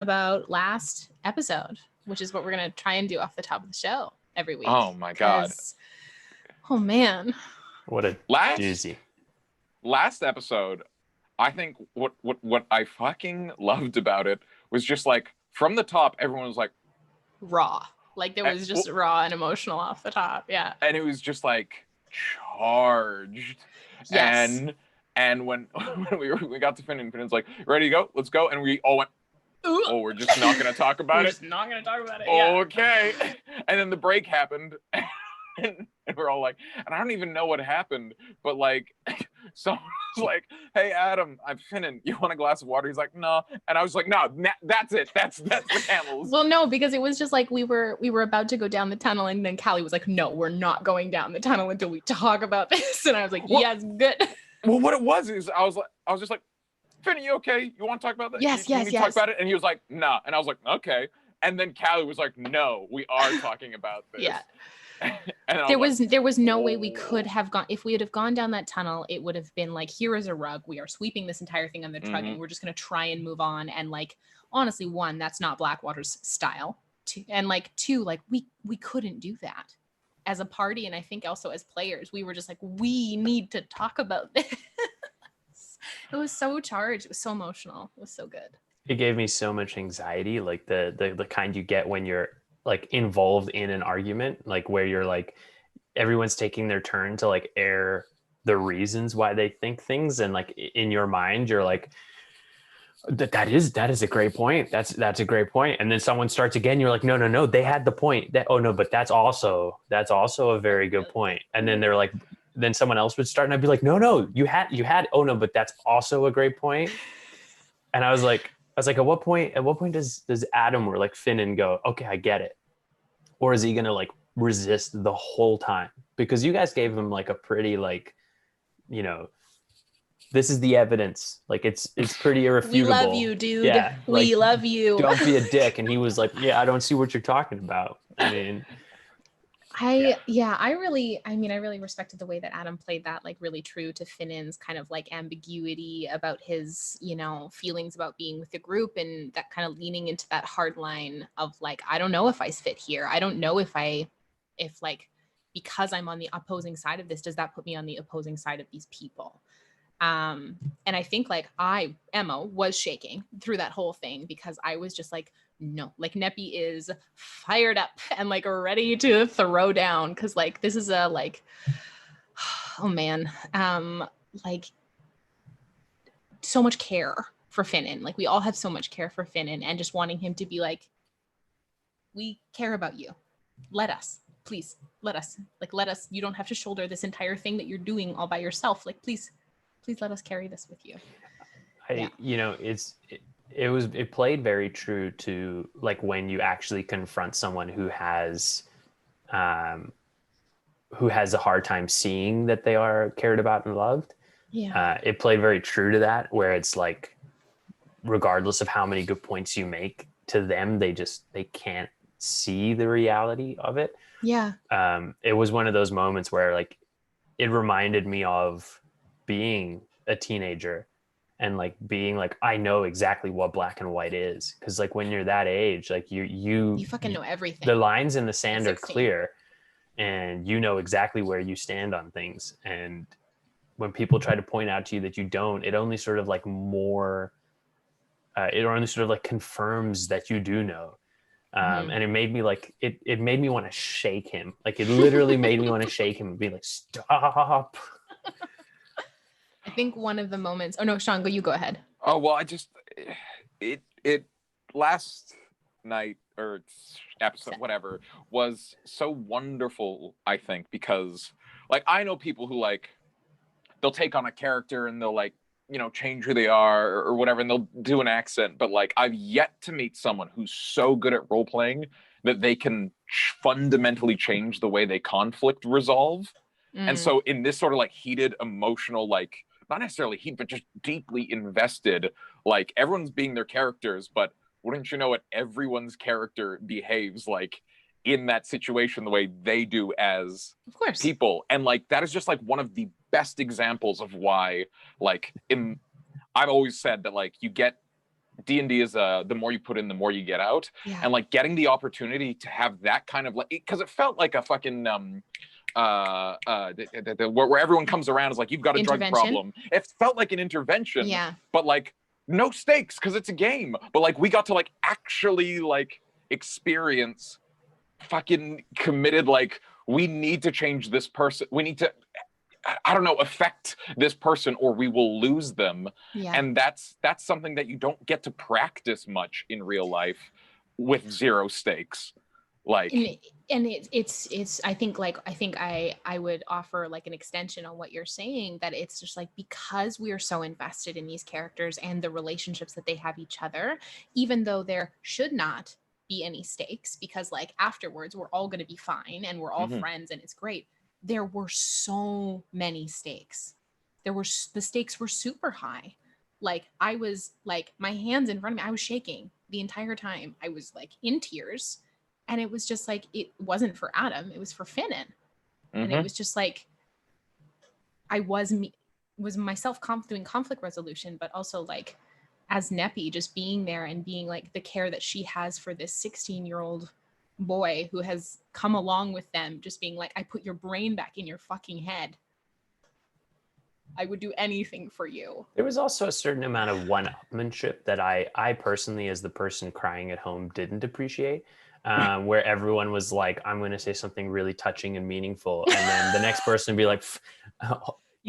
about last episode, which is what we're going to try and do off the top of the show every week. Oh my God. Oh man. What a Last doozy. Last episode, I think what I fucking loved about it was just like from the top, everyone was like raw. Like there was just raw and emotional off the top. Yeah. And it was just like charged. Yes. And when we got to Finn, and Finn's like, ready to go? Let's go. And we all went, ooh. Oh, we're just not going to talk about it? We're just not going to talk about it. Okay. Yeah. And then the break happened. And we're all like, and I don't even know what happened, but like, someone was like, hey, Adam, I'm Finnan. You want a glass of water? He's like, no. And I was like, no, that's it. That's the camels. Well, no, because it was just like we were about to go down the tunnel, and then Callie was like, no, we're not going down the tunnel until we talk about this. And I was like, yes, good. Well, what it was is I was just like, Finn, are you okay? You want to talk about that? Yes, you yes. Talk about it? And he was like, nah. And I was like, okay. And then Callie was like, no, we are talking about this. Yeah. And there was no way we could have gone. If we would have gone down that tunnel, it would have been like, here is a rug. We are sweeping this entire thing on the truck, and we're just going to try and move on. And like, honestly, one, that's not Blackwater's style. And like, two, like we couldn't do that as a party. And I think also as players, we were just like, we need to talk about this. It was so charged. It was so emotional. It was so good. It gave me so much anxiety, like the kind you get when you're like involved in an argument, like where you're like everyone's taking their turn to like air the reasons why they think things, and like in your mind you're like, that is a great point, that's a great point, and then someone starts again, you're like, no, they had the point, that, oh no, but that's also a very good point. And then they're like, then someone else would start, and I'd be like, no, you had, oh no, but that's also a great point. And I was like, at what point does Adam or like Finnan go, okay, I get it? Or is he going to like resist the whole time? Because you guys gave him like a pretty like, you know, this is the evidence. Like it's pretty irrefutable. We love you, dude. Yeah, we like, love you. Don't be a dick. And he was like, yeah, I don't see what you're talking about. I mean, I really respected the way that Adam played that, like really true to Finnan's kind of like ambiguity about his, you know, feelings about being with the group, and that kind of leaning into that hard line of like, I don't know if I fit here. I don't know if like, because I'm on the opposing side of this, does that put me on the opposing side of these people? And I think like Emma was shaking through that whole thing, because I was just like, no, like Neppy is fired up and like ready to throw down. Cause like, this is a like, oh man, like so much care for Finnan. Like we all have so much care for Finnan, and just wanting him to be like, we care about you. Let us, please let us, you don't have to shoulder this entire thing that you're doing all by yourself. Like, please let us carry this with you. You know, it played very true to like when you actually confront someone who has a hard time seeing that they are cared about and loved. Yeah. It played very true to that, where it's like, regardless of how many good points you make to them, they can't see the reality of it. Yeah. It was one of those moments where like it reminded me of being a teenager and like being like, I know exactly what black and white is, because like when you're that age, like you fucking know everything. The lines in the sand are clear, and you know exactly where you stand on things. And when people try to point out to you that you don't, it only sort of like it only sort of like confirms that you do know. And it made me like it made me want to shake him. Like it literally made me want to shake him and be like, stop. I think one of the moments, oh no, Sean, you go ahead. Oh, well, it last night or episode, whatever, was so wonderful, I think, because like, I know people who like, they'll take on a character and they'll like, you know, change who they are or whatever, and they'll do an accent. But like, I've yet to meet someone who's so good at role playing that they can fundamentally change the way they conflict resolve. And so in this sort of like heated, emotional, like not necessarily heat, but just deeply invested, like everyone's being their characters, but wouldn't you know it, everyone's character behaves like in that situation the way they do as people. And like, that is just like one of the best examples of why, like, I've always said that like you get D&D is the more you put in, the more you get out. Yeah. And like getting the opportunity to have that kind of like, because it felt like a fucking where everyone comes around is like, you've got a drug problem. It felt like an intervention. Yeah. But like no stakes because it's a game. But like we got to like actually like experience fucking committed, like we need to change this person. We need to, I don't know, affect this person or we will lose them. Yeah. And that's something that you don't get to practice much in real life with zero stakes. Like, and it's I think I would offer like an extension on what you're saying, that it's just like, because we are so invested in these characters and the relationships that they have each other, even though there should not be any stakes, because like afterwards we're all going to be fine and we're all friends and it's great. There were so many stakes. The stakes were super high. Like I was like, my hands in front of me, I was shaking the entire time. I was like in tears. And it was just like, it wasn't for Adam, it was for Finan. And it was just like, I was myself doing conflict resolution, but also like as Neppy, just being there and being like the care that she has for this 16-year-old boy who has come along with them, just being like, I put your brain back in your fucking head. I would do anything for you. There was also a certain amount of one-upmanship that I personally, as the person crying at home, didn't appreciate. Where everyone was like, I'm going to say something really touching and meaningful. And then the next person would be like,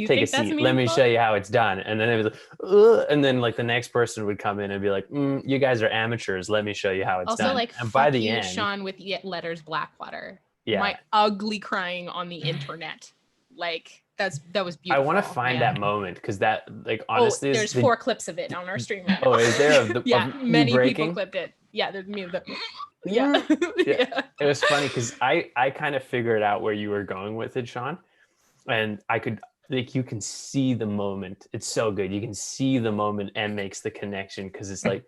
take a seat. Let me show you how it's done. And then it was like, and then like the next person would come in and be like, you guys are amateurs. Let me show you how it's also, done. Also like, and by the end, Sean with letters Blackwater. Yeah. My ugly crying on the internet. Like that was beautiful. I want to find that moment because that, like, honestly, there's 4 clips of it on our stream right now. Oh, is there? Many people clipped it. Yeah, there's me. Yeah. Yeah. It was funny because I kind of figured out where you were going with it, Sean. And I could, like, you can see the moment. It's so good. You can see the moment and makes the connection because it's like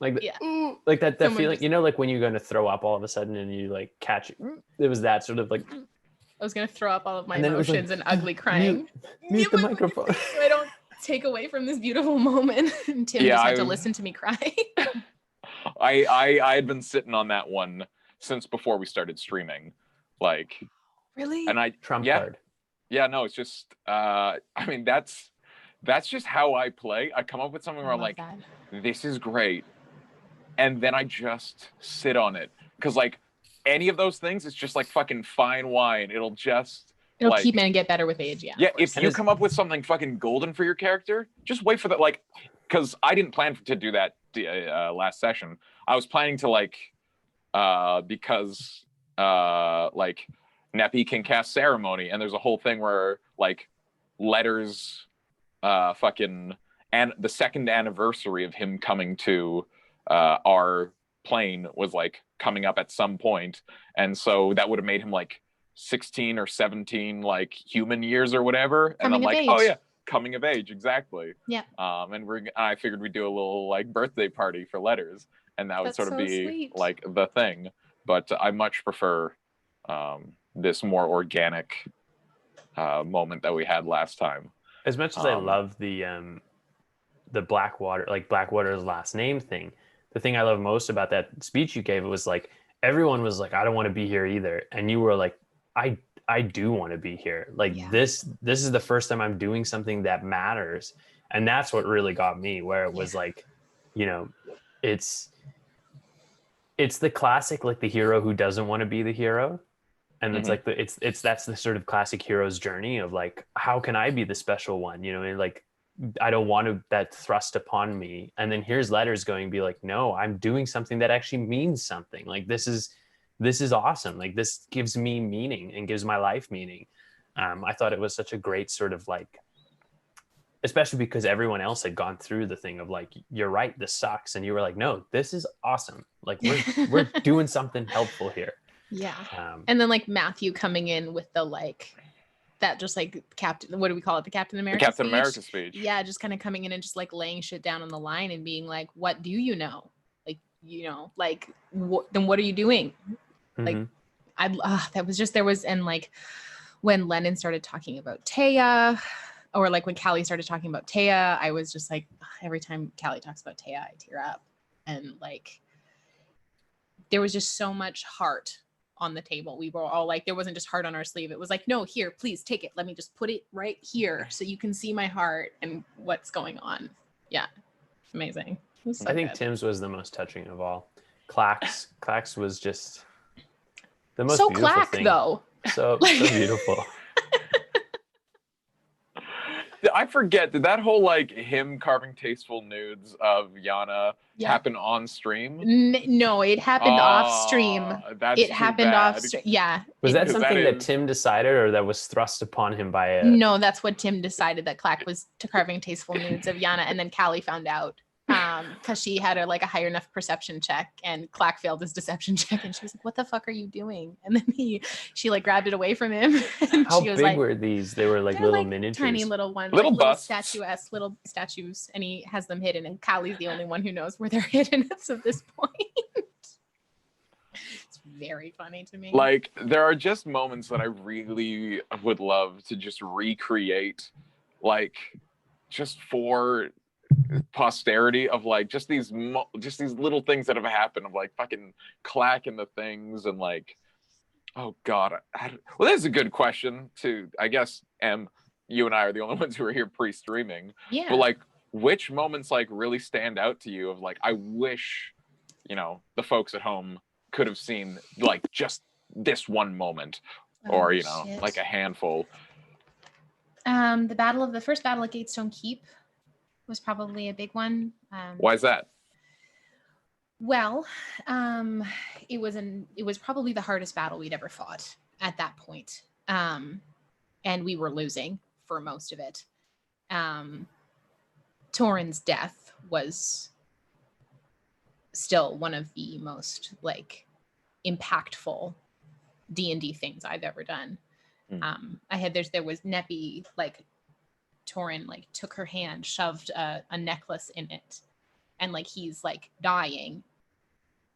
like that feeling, just, you know, like when you're going to throw up all of a sudden and you like catch it. It was that sort of like, I was going to throw up all of my emotions and ugly crying. Mute the microphone. So I don't take away from this beautiful moment. And Tim just had to listen to me cry. I had been sitting on that one since before we started streaming, like really. And I trump card. Yeah, no, it's just I mean that's just how I play. I come up with something where I'm like, this is great, and then I just sit on it because like any of those things, it's just like fucking fine wine. It'll like, keep and get better with age. Yeah. Yeah, if you come up with something fucking golden for your character, just wait for that. Like, because I didn't plan to do that last session. I was planning to like because like Neppy can cast ceremony, and there's a whole thing where like letters fucking, and the second anniversary of him coming to our plane was like coming up at some point, and so that would have made him like 16 or 17 like human years or whatever, and I'm like, oh yeah, coming of age, exactly. Yeah. And I figured we'd do a little like birthday party for letters, and that would sort of be sweet. like the thing. But I much prefer this more organic moment that we had last time. As much as I love the Blackwater, like Blackwater's last name thing, the thing I love most about that speech you gave, it was like everyone was like, I don't want to be here either, and you were like, I do want to be here. Like this is the first time I'm doing something that matters, and that's what really got me. Where it was like, you know, it's the classic like the hero who doesn't want to be the hero, and it's like that's the sort of classic hero's journey of like, how can I be the special one? You know, and like, I don't want that thrust upon me. And then here's letters going be like, no, I'm doing something that actually means something. Like this is awesome. Like this gives me meaning and gives my life meaning. I thought it was such a great sort of like, especially because everyone else had gone through the thing of like, you're right, this sucks. And you were like, no, this is awesome. Like we're doing something helpful here. Yeah. And then like Matthew coming in with the like, that just like what do we call it? The Captain America speech. Yeah, just kind of coming in and just like laying shit down on the line and being like, what do you know? Like, you know, like, then what are you doing? Like, that was just, there was, and like when Lennon started talking about Taya, or like when Callie started talking about Taya, I was just like, every time Callie talks about Taya, I tear up. And like, there was just so much heart on the table. We were all like, there wasn't just heart on our sleeve. It was like, no, here, please take it. Let me just put it right here so you can see my heart and what's going on. Yeah, amazing. So I think good. Tim's was the most touching of all. Clack's was just the most so beautiful Clack thing. though. So beautiful. I forget, did that whole like him carving tasteful nudes of Yana happen on stream? No, it happened off stream. It happened off stream. Yeah. Was that something that Tim decided, or that was thrust upon him by a... No, that's what Tim decided, that Clack was carving tasteful nudes of Yana, and then Callie found out because she had a higher enough perception check, and Clack failed his deception check, and she was like, "What the fuck are you doing?" And then she like grabbed it away from him. And How she was big like, were these? They were like little miniatures, tiny little ones, little little busts, statuesque little statues, and he has them hidden. And Callie's the only one who knows where they're hidden as of this point. It's very funny to me. Like, there are just moments that I really would love to just recreate, like, just for posterity, of like just these little things that have happened, of like fucking Clack and the things, and like, oh god, well, that's a good question too. I guess you and I are the only ones who are here pre-streaming. Yeah. But like, which moments like really stand out to you of like, I wish, the folks at home could have seen like just this one moment, or like a handful. The first battle at Gatestone Keep was probably a big one. Why is that? Well, it was probably the hardest battle we'd ever fought at that point. And we were losing for most of it. Torin's death was still one of the most like impactful D&D things I've ever done. There was Neppy, like Torin like took her hand, shoved a necklace in it, and like he's like dying,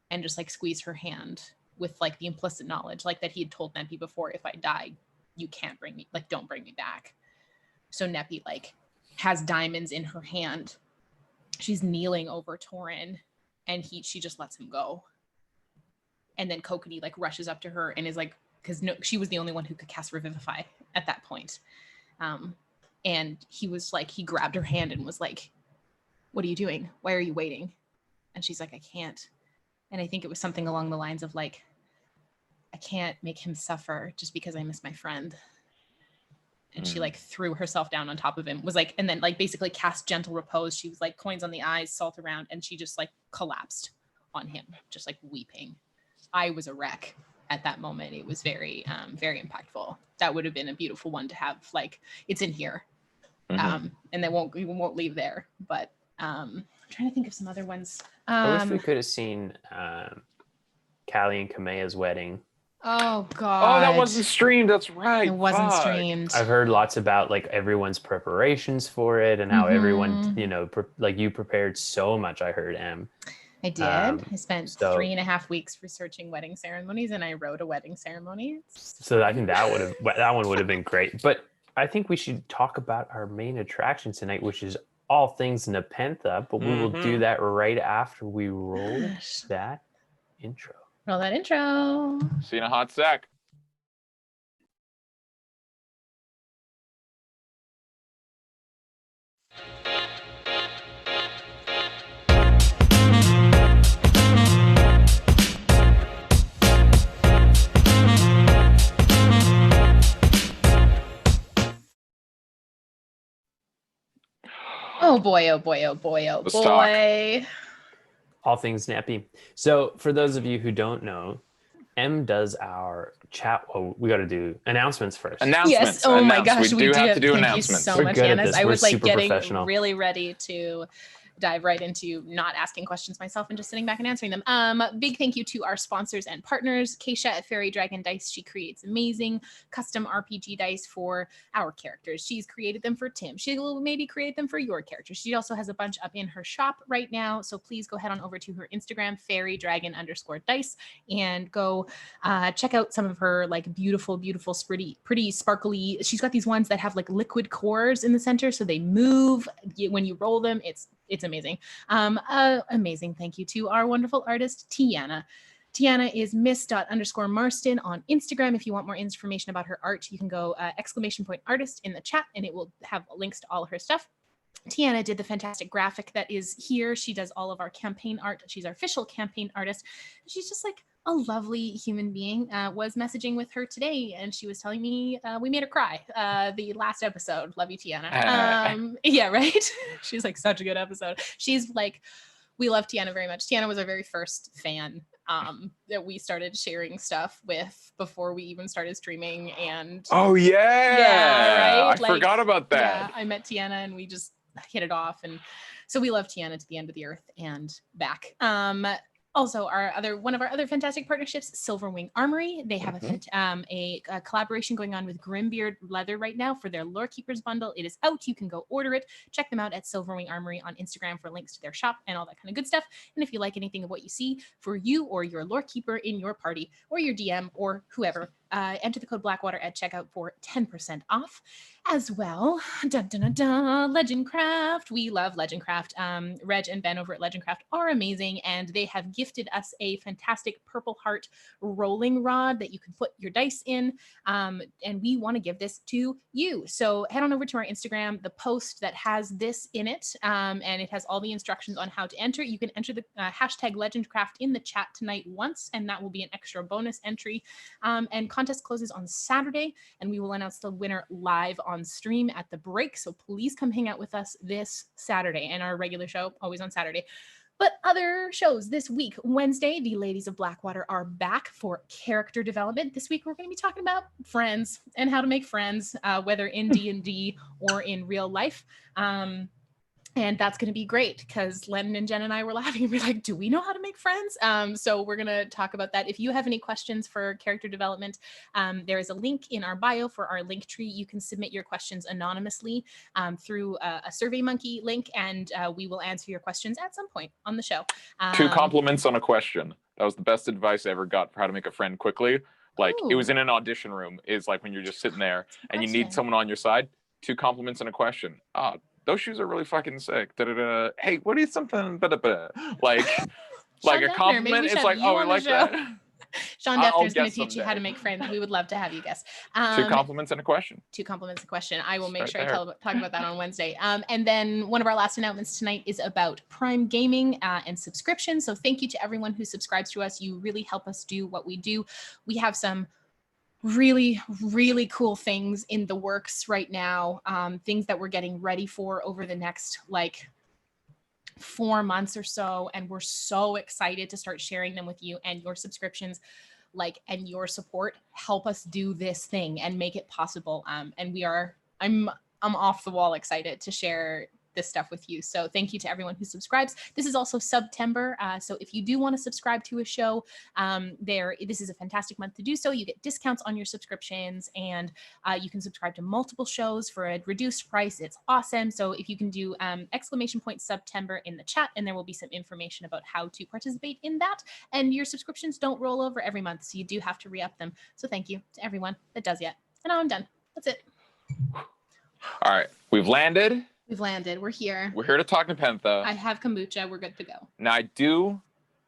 and just like squeezed her hand with like the implicit knowledge like that he had told Neppy before, if I die, you can't bring me, like don't bring me back. So Neppy like has diamonds in her hand. She's kneeling over Torin, and she just lets him go. And then Kokenee like rushes up to her and is like, because she was the only one who could cast Revivify at that point. And he was like, he grabbed her hand and was like, "What are you doing? Why are you waiting?" And she's like, "I can't." And I think it was something along the lines of like, "I can't make him suffer just because I miss my friend." And she like threw herself down on top of him, was like, and then like basically cast Gentle Repose. She was like coins on the eyes, salt around, and she just like collapsed on him, just like weeping. I was a wreck at that moment. It was very, very impactful. That would have been a beautiful one to have. Like, it's in here, and we won't leave there. But I'm trying to think of some other ones. I wish we could have seen Callie and Kamea's wedding. Oh god! Oh, that wasn't streamed. That's right. It wasn't streamed. I've heard lots about like everyone's preparations for it, and how everyone, like you prepared so much. I heard I did. I spent 3.5 weeks researching wedding ceremonies, and I wrote a wedding ceremony. So I think that one would have been great. But I think we should talk about our main attraction tonight, which is all things Nepentha. But we will do that right after we roll that intro. Roll that intro. See you in a hot sec. Oh boy, oh boy, oh boy, oh Let's boy. talk. All things Neppy. So for those of you who don't know, does our chat. Oh, we got to do announcements first. Announcements. Yes. Oh my gosh, we do have to do Thank announcements. you so much, Anna. I was like getting professional. really ready to dive right into not asking questions myself and just sitting back and answering them. Big thank you to our sponsors and partners. Keisha at Fairy Dragon Dice. She creates amazing custom RPG dice for our characters. She's created them for Tim. She will maybe create them for your character. She also has a bunch up in her shop right now. So please go head on over to her Instagram, fairydragon_dice, and go check out some of her like beautiful, pretty sparkly. She's got these ones that have like liquid cores in the center, so they move when you roll them. It's amazing. Amazing. Thank you to our wonderful artist, Tiana. Tiana is miss._Marston on Instagram. If you want more information about her art, you can go !artist in the chat, and it will have links to all her stuff. Tiana did the fantastic graphic that is here. She does all of our campaign art. She's our official campaign artist. She's just like a lovely human being. Was messaging with her today, and she was telling me we made her cry the last episode. Love you, Tiana. Yeah, right? She's like, such a good episode. She's like, we love Tiana very much. Tiana was our very first fan that we started sharing stuff with before we even started streaming. And oh yeah, right? I forgot about that. Yeah, I met Tiana and we just hit it off, and so we love Tiana to the end of the earth and back. Also, one of our other fantastic partnerships, Silverwing Armory. They have a collaboration going on with Grimbeard Leather right now for their Lorekeepers bundle. It is out. You can go order it. Check them out at Silverwing Armory on Instagram for links to their shop and all that kind of good stuff. And if you like anything of what you see for you or your Lorekeeper in your party or your DM or whoever, enter the code Blackwater at checkout for 10% off. As well, Legendcraft. We love Legendcraft. Reg and Ben over at Legendcraft are amazing, and they have gifted us a fantastic Purple Heart rolling rod that you can put your dice in, and we want to give this to you. So head on over to our Instagram, the post that has this in it, and it has all the instructions on how to enter. You can enter the hashtag Legendcraft in the chat tonight once, and that will be an extra bonus entry. And contest closes on Saturday, and we will announce the winner live on stream at the break. So please come hang out with us this Saturday, and our regular show always on Saturday. But other shows this week, Wednesday, the Ladies of Blackwater are back for character development. This week, we're going to be talking about friends and how to make friends, whether in D&D or in real life. And that's going to be great because Len and Jen and I were laughing and we're like, do we know how to make friends? So we're going to talk about that. If you have any questions for character development, there is a link in our bio for our link tree. You can submit your questions anonymously through a SurveyMonkey link, and we will answer your questions at some point on the show. 2 compliments on a question. That was the best advice I ever got for how to make a friend quickly. Like, it was in an audition room. Is like when you're just sitting there and you need someone on your side. 2 compliments and a question. Those shoes are really fucking sick. Da-da-da. Hey, what is something? Like a compliment. It's like, oh, we like that. Sean Defner is going to teach you how to make friends. We would love to have you guess. 2 compliments and a question. 2 compliments and a question. I will make sure I talk about that on Wednesday. And then one of our last announcements tonight is about Prime Gaming and subscriptions. So thank you to everyone who subscribes to us. You really help us do what we do. We have some really, really cool things in the works right now, things that we're getting ready for over the next like 4 months or so, and we're so excited to start sharing them with you. And your subscriptions and your support help us do this thing and make it possible. And I'm off the wall excited to share this stuff with you. So thank you to everyone who subscribes. This is also September. So if you do want to subscribe to a show, this is a fantastic month to do so. You get discounts on your subscriptions, and you can subscribe to multiple shows for a reduced price. It's awesome. So if you can do !September in the chat, and there will be some information about how to participate in that. And your subscriptions don't roll over every month, so you do have to re-up them. So thank you to everyone that does yet. And now I'm done. That's it. All right, we've landed. We've landed. We're here. We're here to talk Nepentha. I have kombucha. We're good to go. Now, I do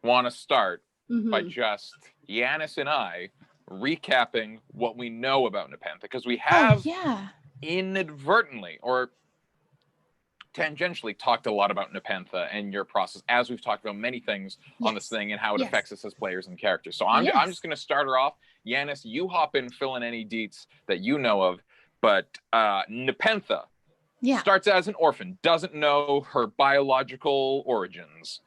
want to start by just Yanis and I recapping what we know about Nepentha, because we have inadvertently or tangentially talked a lot about Nepentha and your process, as we've talked about many things on this thing and how it affects us as players and characters. So I'm just going to start her off. Yanis, you hop in, fill in any deets that you know of. But Nepentha starts as an orphan, doesn't know her biological origins.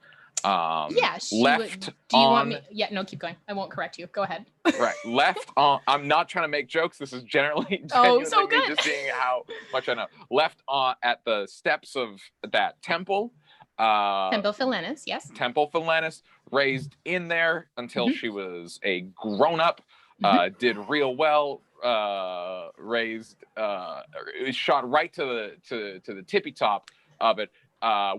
Left. Do you want me? Yeah, no, keep going. I won't correct you. Go ahead. Right, left on. I'm not trying to make jokes. This is genuinely so good. Just seeing how much I know. Left on at the steps of that temple, Temple Philenis, yes. Temple Philenis, raised in there until she was a grown-up, did real well, raised, shot right to the tippy top of it.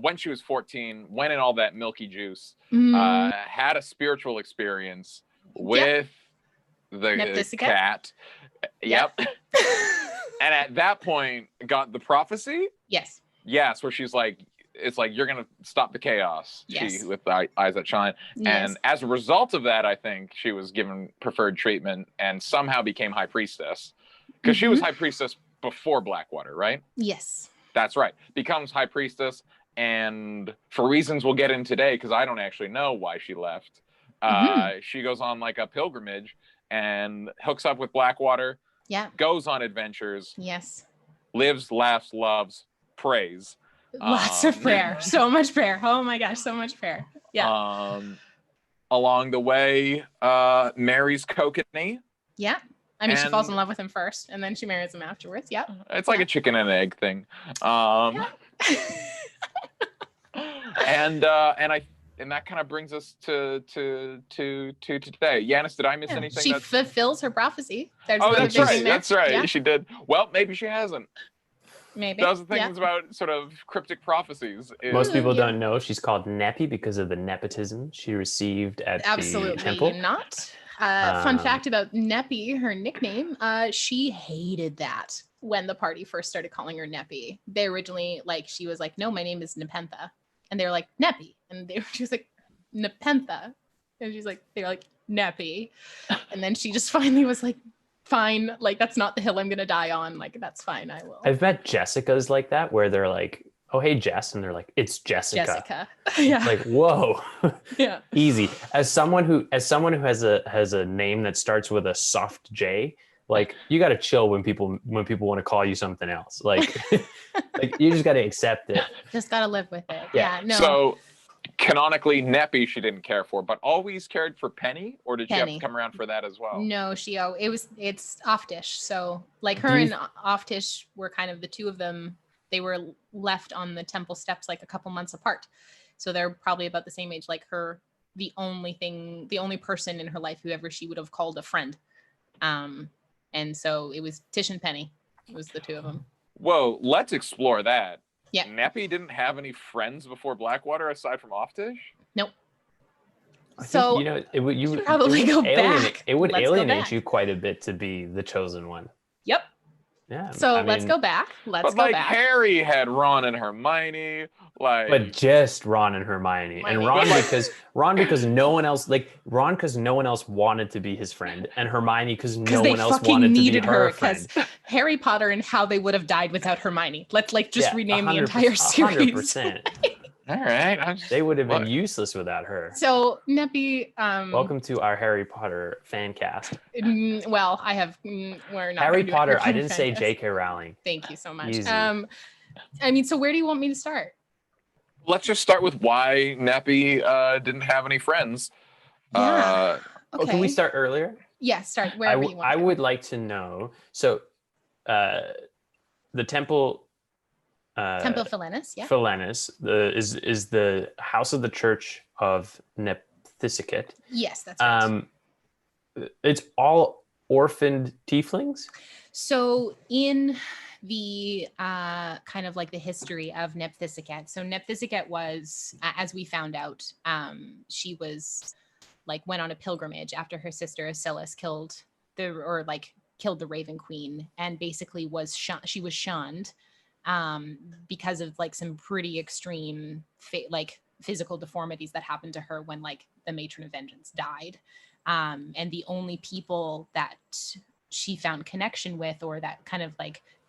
When she was 14, went in all that milky juice, had a spiritual experience with the cat. Yep. And at that point, got the prophecy. Yes. Yes, where she's like, it's like, you're gonna stop the chaos. Yes. She, with the eyes that shine. Yes. And as a result of that, I think she was given preferred treatment and somehow became high priestess, because she was high priestess before Blackwater, right? Yes. That's right. Becomes high priestess, and for reasons we'll get in today, because I don't actually know why she left. She goes on like a pilgrimage and hooks up with Blackwater. Yeah. Goes on adventures. Yes. Lives, laughs, loves, prays. Lots of prayer. So much prayer. Oh my gosh, so much prayer. Yeah. Along the way, marries Kokenee. Yeah. I mean, she falls in love with him first, and then she marries him afterwards. Yeah. It's like a chicken and egg thing. And that kind of brings us to today. Yanis, did I miss anything? She fulfills her prophecy. That's right. That's right. Yeah. She did. Well, maybe she hasn't. Maybe. Those are things about sort of cryptic prophecies. Most people don't know she's called Neppy because of the nepotism she received at the temple. Absolutely not. Fun fact about Neppy, her nickname, she hated that when the party first started calling her Neppy. They originally, she was like, no, my name is Nepentha. And they were like, Neppy. And she was like, Nepentha. And she's like, they were like, Neppy. And then she just finally was like, fine, that's not the hill I'm gonna die on. That's fine, I will. I've met Jessicas like that, where they're like, oh, hey, Jess. And they're like, it's Jessica. Yeah. Like, whoa. Yeah. Easy. As someone who has a name that starts with a soft J, you got to chill when people want to call you something else. You just got to accept it. Just got to live with it. Yeah. No. So canonically, Neppy she didn't care for, but always cared for Penny, or did she have to come around for that as well? No, it's Oftish. So her and Oftish were kind of the two of them. They were left on the temple steps a couple months apart. So they're probably about the same age, her, the only person in her life whoever she would have called a friend. And so it was Tish and Penny. It was the two of them. Whoa, let's explore that. Yeah. Neppy didn't have any friends before Blackwater aside from Oftish? Nope. So it would alienate you quite a bit to be the chosen one. Yep. Yeah. So let's go back. Harry had Ron and Hermione, but just Ron and Hermione, and Ron because no one else wanted to be his friend, and Hermione because no one else wanted to be her friend. Harry Potter and how they would have died without Hermione. Let's just rename the entire series. 100%. All right. They would have been useless without her. So Neppy, welcome to our Harry Potter fan cast. Well, we're not Harry Potter. I didn't say J.K. Rowling. Thank you so much. Easy. So where do you want me to start? Let's just start with why Neppy didn't have any friends. Yeah. Okay. Can we start earlier? Yeah, start wherever you want. I would like to know. So, the temple. Temple Philenis, yeah. Philenis is the house of the Church of Nephthisiket. Yes, that's right. It's all orphaned tieflings. So in the kind of the history of Nephthisiket. So Nephthisiket was, as we found out, she was went on a pilgrimage after her sister Asylas killed the Raven Queen, and basically she was shunned. Because of some pretty extreme physical deformities that happened to her when the matron of vengeance died, and the only people that she found connection with or that kind of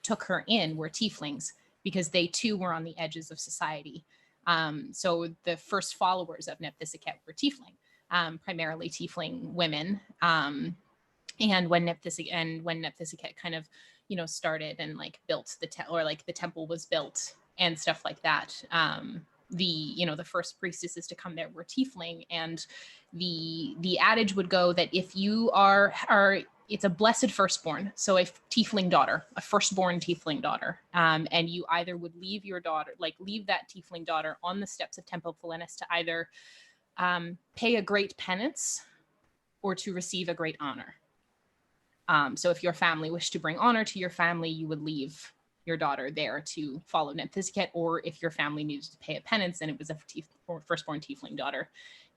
took her in were tieflings, because they too were on the edges of society. So the first followers of Nephthisiket were tiefling, primarily tiefling women, and when Nephthisiket kind of started and built the temple was built and stuff like that. The first priestesses to come there were tiefling, and the adage would go that if you are it's a blessed firstborn. So a tiefling daughter, a firstborn tiefling daughter. And you either would leave your daughter, like leave that tiefling daughter on the steps of Temple Philenis to either pay a great penance or to receive a great honor. So if your family wished to bring honor to your family, you would leave your daughter there to follow Nephthisiket, or if your family needed to pay a penance and it was a firstborn tiefling daughter,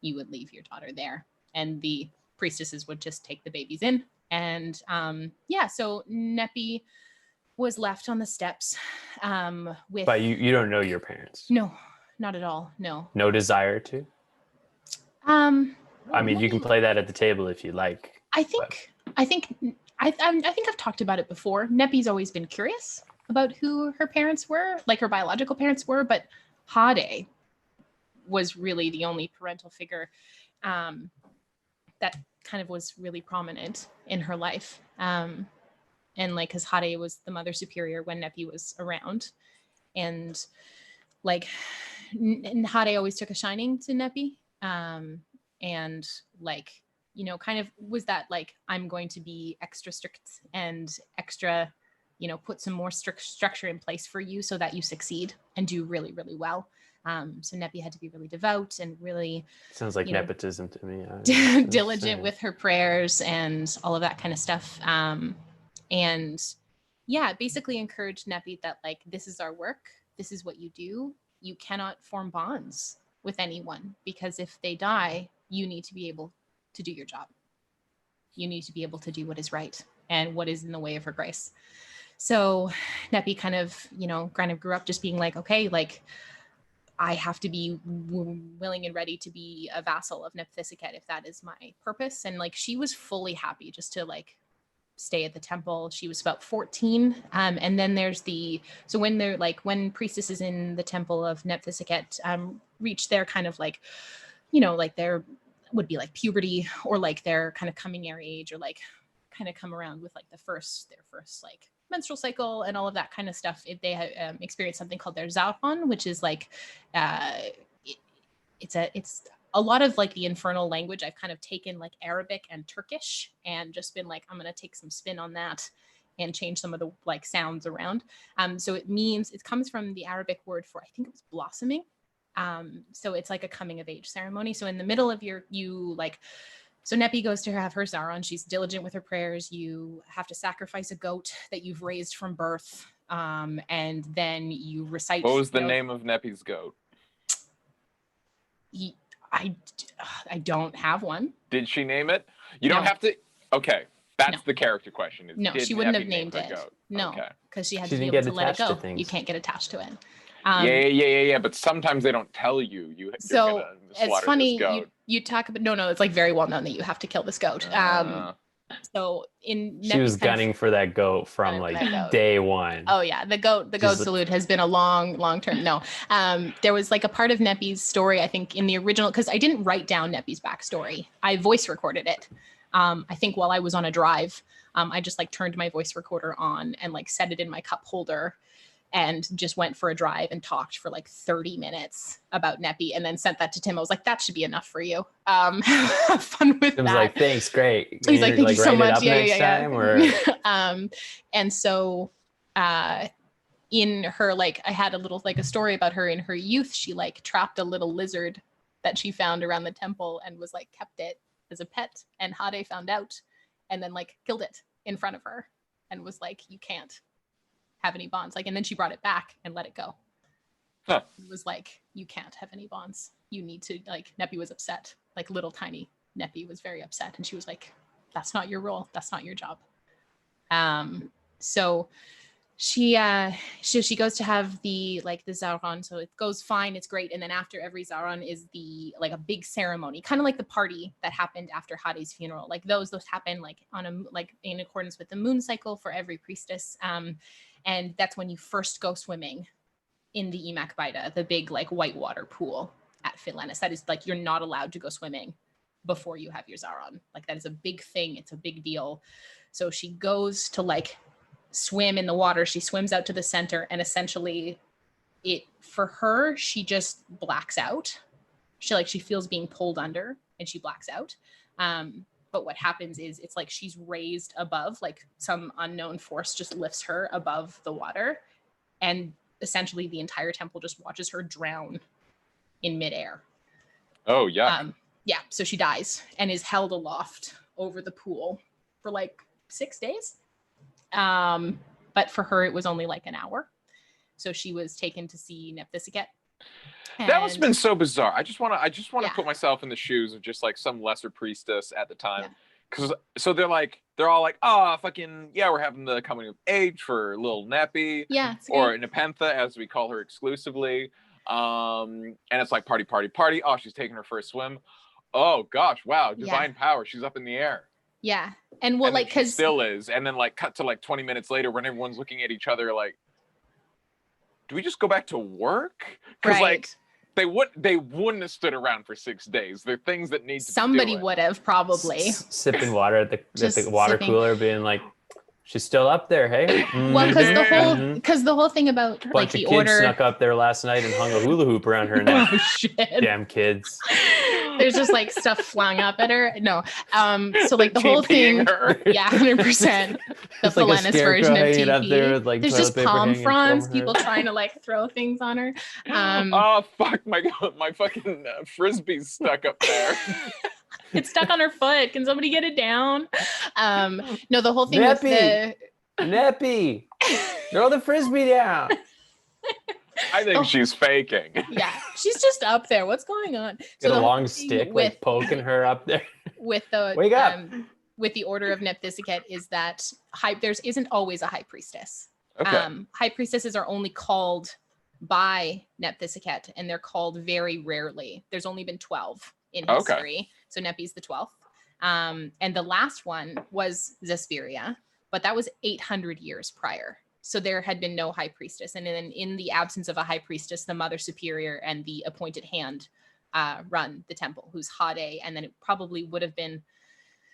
you would leave your daughter there. And the priestesses would just take the babies in. And so Neppy was left on the steps with... But you don't know your parents? No, not at all, no. No desire to? I mean, you can play that at the table if you like. I think I've talked about it before. Neppy's always been curious about who her parents were, like her biological parents were, but Hade was really the only parental figure that kind of was really prominent in her life. And like, because Hade was the mother superior when Neppy was around. And like, Hade always took a shining to Neppy. And like, you know, kind of was that like, I'm going to be extra strict and extra, you know, put some more strict structure in place for you so that you succeed and do really, really well. So Neppy had to be really devout and really... Sounds like nepotism to me. Diligent with her prayers and all of that kind of stuff. And yeah, basically encouraged Neppy that like, this is our work. This is what you do. You cannot form bonds with anyone because if they die, you need to be able to do your job. You need to be able to do what is right and what is in the way of her grace. So Neppy kind of grew up just being like, okay, like I have to be willing and ready to be a vassal of Nephthisiket if that is my purpose. And like, she was fully happy just to like stay at the temple. She was about 14. And then there's so when they're like, when priestesses in the temple of Nephthisiket reach their kind of like, you know, like their would be like puberty or like their kind of coming year age or like kind of come around with like their first like menstrual cycle and all of that kind of stuff. They have experienced something called their Zauron, which is like it's a lot of like the infernal language. I've kind of taken like Arabic and Turkish and just been like, I'm going to take some spin on that and change some of the like sounds around. So it comes from the Arabic word for, I think it was blossoming. So it's like a coming of age ceremony. So in the middle of so Neppy goes to have her Zauron. She's diligent with her prayers. You have to sacrifice a goat that you've raised from birth. And then you recite. What was the name of Neppy's goat? I don't have one. Did she name it? You don't have to. Okay. That's the character question. No, she wouldn't have named it. No, because she had to be able to let it go. You can't get attached to it. Yeah. But sometimes they don't tell you. So it's funny you talk about. No, it's like very well known that you have to kill this goat. So she was gunning for that goat from like day one. Oh yeah, the goat salute has been a long term. No, there was like a part of Neppy's story, I think, in the original, because I didn't write down Neppy's backstory. I voice recorded it. I think while I was on a drive, I just like turned my voice recorder on and like set it in my cup holder and just went for a drive and talked for like 30 minutes about Neppy and then sent that to Tim. I was like, that should be enough for you. Have fun with Tim that. was like, thanks, great. He's like, thank you so much. Yeah. Time, and so in her, like, I had a little, like a story about her in her youth. She like trapped a little lizard that she found around the temple and was like, kept it as a pet. And Hade found out and then like killed it in front of her and was like, you can't have any bonds. Like, and then she brought it back and let it go. It was like, you can't have any bonds. You need to, like, Neppy was upset. Like little tiny Neppy was very upset. And she was like, that's not your role. That's not your job. So she goes to have the Zauron. So it goes fine. It's great. And then after every Zauron is like a big ceremony, kind of like the party that happened after Hade's funeral. Like those happen like in accordance with the moon cycle for every priestess. And that's when you first go swimming in the Imak Baida, the big like whitewater pool at Philenis. That is like, you're not allowed to go swimming before you have your Zauron. Like that is a big thing. It's a big deal. So she goes to like swim in the water. She swims out to the center and essentially for her, she just blacks out. She feels being pulled under and she blacks out. But what happens is it's like she's raised above, like some unknown force just lifts her above the water, and essentially the entire temple just watches her drown in midair. Oh, yeah. Yeah, so she dies and is held aloft over the pool for like 6 days. But for her, it was only like an hour. So she was taken to see Nephthisiket. That must have been so bizarre. I just want to Yeah. put myself in the shoes of just like some lesser priestess at the time. Yeah. Cause so they're all like, oh, fucking yeah, we're having the coming of age for little Neppy, Yeah, it's or great. Nepentha as we call her exclusively. And it's like party, party, party. Oh, she's taking her first swim. Oh gosh, wow, divine power. She's up in the air. Yeah. And well, And like, she because still is. And then like cut to like 20 minutes later when everyone's looking at each other like, do we just go back to work? Because like they wouldn't have stood around for 6 days. They're things that need to somebody would have probably sipping water at the water sipping. cooler, being like, she's still up there, hey? Well, because the whole thing about bunch like of the kids order snuck up there last night and hung a hula hoop around her neck. Oh shit! Damn kids. There's just like stuff flung up at her. No, so like the whole thing, her. yeah, 100%. The It's like a Philenis scarecrow version of hanging up there TP. with, like, There's toilet just paper palm hanging fronds, from her. people trying to like throw things on her. Oh fuck, my fucking frisbee's stuck up there. It's stuck on her foot. Can somebody get it down? No, the whole thing Neppy! with Neppy, throw the frisbee down. I think she's faking. Yeah, she's just up there. What's going on? Get a the long whole thing stick, like poking her up there. With the Wake up. With the order of Nephthisiket is that there isn't always a high priestess. Okay. High priestesses are only called by Nephthisiket, and they're called very rarely. There's only been 12 in history, so Neppy's the 12th. And the last one was Zesperia, but that was 800 years prior. So there had been no high priestess. And then in the absence of a high priestess, the Mother Superior and the appointed hand run the temple, who's Hade. And then it probably would have been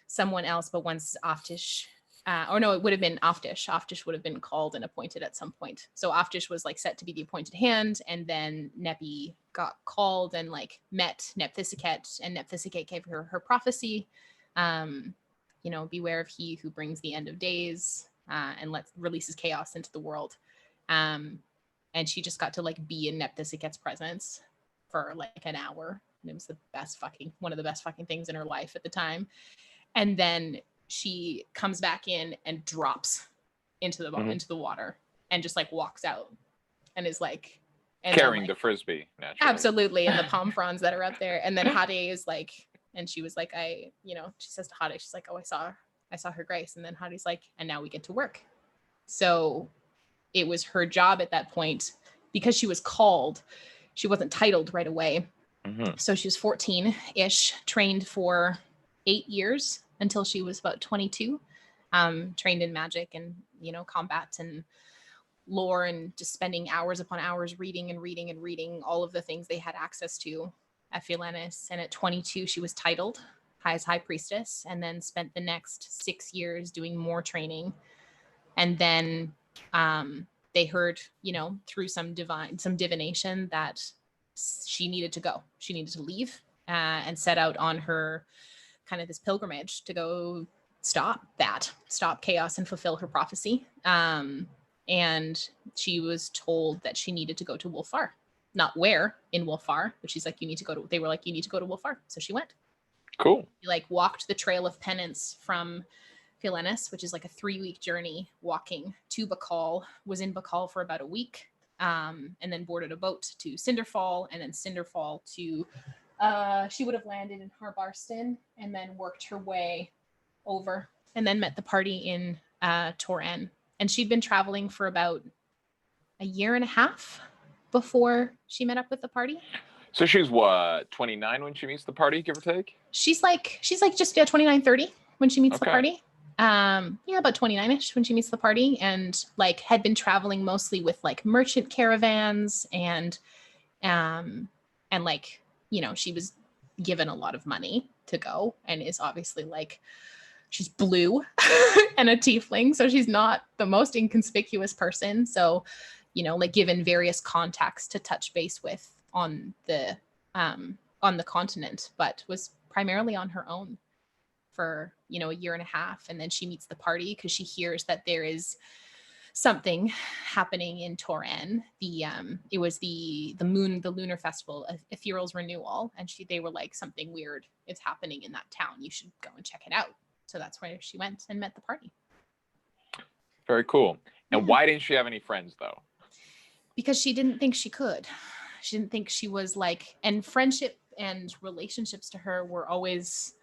someone else, but once Oftish, it would have been Oftish. Oftish would have been called and appointed at some point. So Oftish was like set to be the appointed hand. And then Neppy got called and like met Nephthisiket, and Nephthisiket gave her prophecy. Beware of he who brings the end of days. And releases chaos into the world. And she just got to like be in Nephthisiket's presence for like an hour. And it was one of the best fucking things in her life at the time. And then she comes back in and drops into the water and just like walks out and is like carrying the frisbee, naturally. Absolutely. And the palm fronds that are up there. And then Hade is like, and she was like, she says to Hade, she's like, oh, I saw her grace. And then Hade's like, and now we get to work. So it was her job at that point, because she was called, she wasn't titled right away. Mm-hmm. So she was 14-ish, trained for 8 years until she was about 22, trained in magic and, combat and lore, and just spending hours upon hours reading all of the things they had access to at Philenis. And at 22, she was titled as high priestess, and then spent the next 6 years doing more training. And then they heard, through some divination that she needed to go. She needed to leave and set out on her kind of this pilgrimage to go stop chaos and fulfill her prophecy. And she was told that she needed to go to Wolfar. Not where in Wolfar, but she's like, they were like, you need to go to Wolfar. So she went. Cool. She like walked the trail of penance from Philenis, which is like a 3-week journey walking to Bakal, was in Bakal for about a week, and then boarded a boat to Cinderfall, and then Cinderfall to, she would have landed in Harbarston and then worked her way over, and then met the party in Toren. And she'd been traveling for about a year and a half before she met up with the party. So she's what, 29 when she meets the party, give or take? She's like just 29, 30 when she meets the party. About 29ish when she meets the party, and like had been traveling mostly with like merchant caravans and like, she was given a lot of money to go, and is obviously like, she's blue and a tiefling, so she's not the most inconspicuous person. So, like given various contacts to touch base with on the continent, but was primarily on her own for, you know, a year and a half. And then she meets the party because she hears that there is something happening in Toran. It was the lunar festival, Ethereal's renewal, and they were like, something weird is happening in that town. You should go and check it out. So that's where she went and met the party. Very cool. And Yeah. why didn't she have any friends though? Because she didn't think she could. She didn't think she was like, and friendship and relationships to her were always,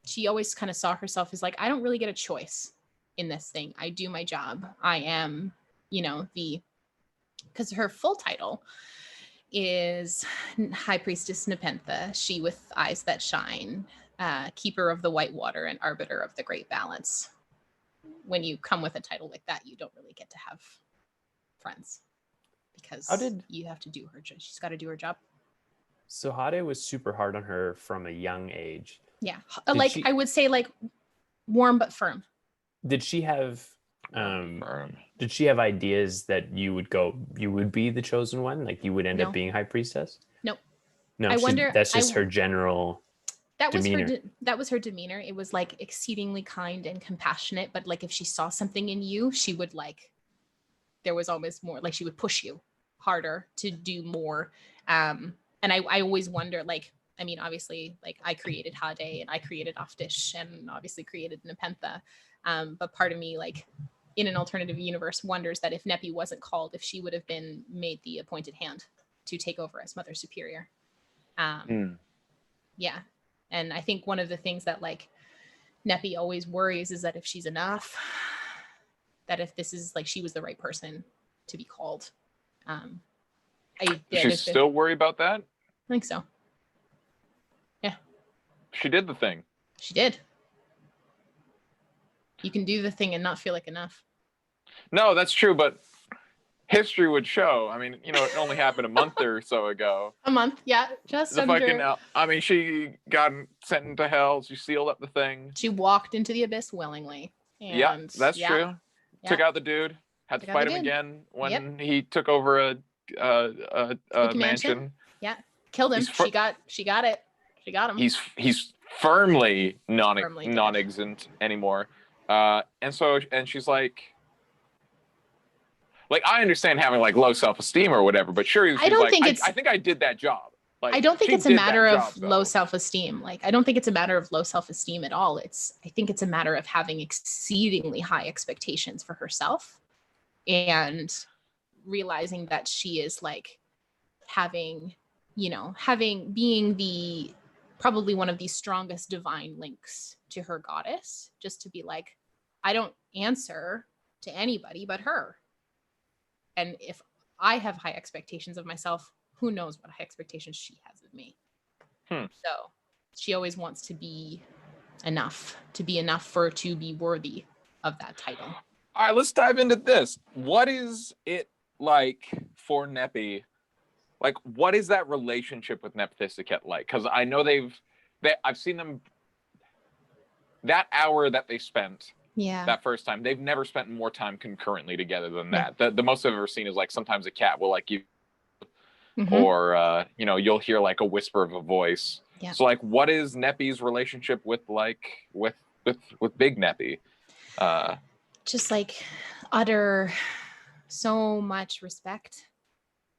she always kind of saw herself as like, I don't really get a choice in this thing. I do my job. I am, you know, because her full title is High Priestess Nepentha, she with eyes that shine, keeper of the white water and arbiter of the great balance. When you come with a title like that, you don't really get to have friends because you have to do her job. She's got to do her job. So Hade was super hard on her from a young age. Yeah. I would say like warm but firm. Did she have ideas that you would be the chosen one? Like you would end up being high priestess? Nope. No, that's just her general demeanor. That was her demeanor. It was like exceedingly kind and compassionate, but like if she saw something in you, she would like, there was always more, like she would push you harder to do more. And I always wonder, like, I mean, obviously, like I created Hade and I created Oftish and obviously created Nepentha. But part of me, like in an alternative universe, wonders that if Neppy wasn't called, if she would have been made the appointed hand to take over as Mother Superior. Yeah. And I think one of the things that like Neppy always worries is that if she's enough, that if this is like, she was the right person to be called. She's still worried about that? I think so. Yeah. She did the thing. She did. You can do the thing and not feel like enough. No, that's true, but history would show. I mean, you know, it only happened a month or so ago. A month, yeah. Just the under. Fucking, I mean, she got sent into hell. She sealed up the thing. She walked into the abyss willingly. And yeah, that's true. Yeah. Took out the dude. Had to fight him again when he took over a mansion. Yeah, killed him. She got it. She got him. He's firmly non-existent anymore. And she's like I understand having like low self-esteem or whatever, but sure, I think I did that job. Like, I don't think it's a matter of low self-esteem. Like, I don't think it's a matter of low self-esteem at all. I think it's a matter of having exceedingly high expectations for herself and realizing that she is like being probably one of the strongest divine links to her goddess, just to be like, I don't answer to anybody but her. And if I have high expectations of myself, who knows what high expectations she has of me. So she always wants to be enough to be worthy of that title. All right, let's dive into this. What is it like for Neppy? Like, what is that relationship with Nephthisiket like? Because I know I've seen them, that hour that they spent that first time, they've never spent more time concurrently together than that. The most I've ever seen is like sometimes a cat will like you, or you'll hear like a whisper of a voice. Yeah. So like, what is Neppy's relationship with Big Neppy? Just like utter so much respect,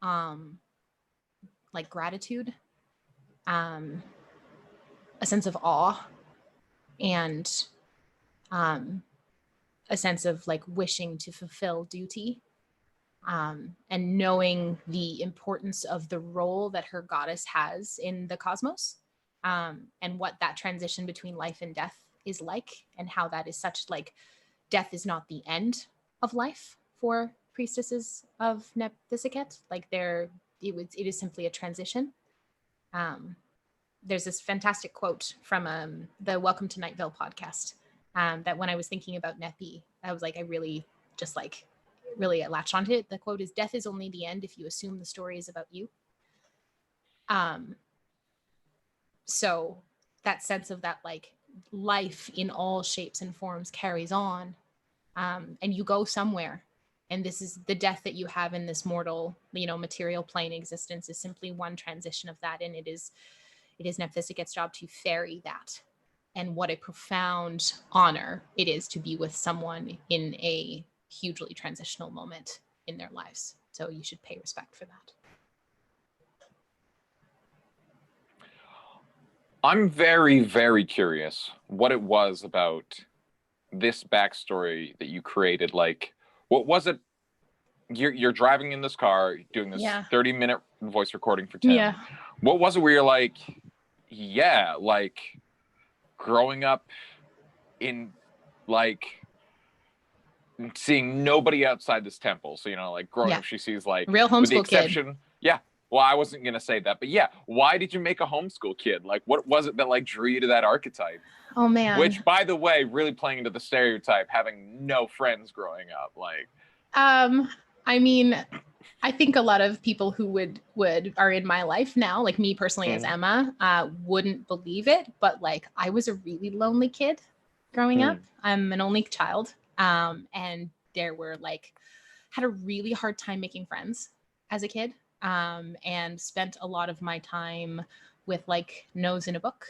like gratitude, a sense of awe, and a sense of like wishing to fulfill duty, and knowing the importance of the role that her goddess has in the cosmos, and what that transition between life and death is like, and how that is such like, death is not the end of life for priestesses of Nephthisiket. Like it is simply a transition. There's this fantastic quote from the Welcome to Night Vale podcast, that when I was thinking about Neppy, I was like, I really just like really latched onto it. The quote is, "Death is only the end if you assume the story is about you." So that sense of that like life in all shapes and forms carries on, and you go somewhere, and this is the death that you have in this mortal, material plane existence is simply one transition of that, and it is Nephthisiget's job to ferry that and what a profound honor it is to be with someone in a hugely transitional moment in their lives. So you should pay respect for that. I'm very, very curious what it was about this backstory that you created. Like, what was it? You're driving in this car, doing this 30-minute voice recording for Tim. Yeah. What was it where you're like, yeah, like growing up in like seeing nobody outside this temple. So, you know, like growing up, she sees like real with the homeschool exception, kid. Yeah. Well, I wasn't gonna say that, but yeah, why did you make a homeschool kid? Like, what was it that like drew you to that archetype? Oh man. Which, by the way, really playing into the stereotype, having no friends growing up. Like, I mean, I think a lot of people who would are in my life now, like me personally as Emma, wouldn't believe it, but like I was a really lonely kid growing up. I'm an only child, and there were like had a really hard time making friends as a kid, and spent a lot of my time with like nose in a book.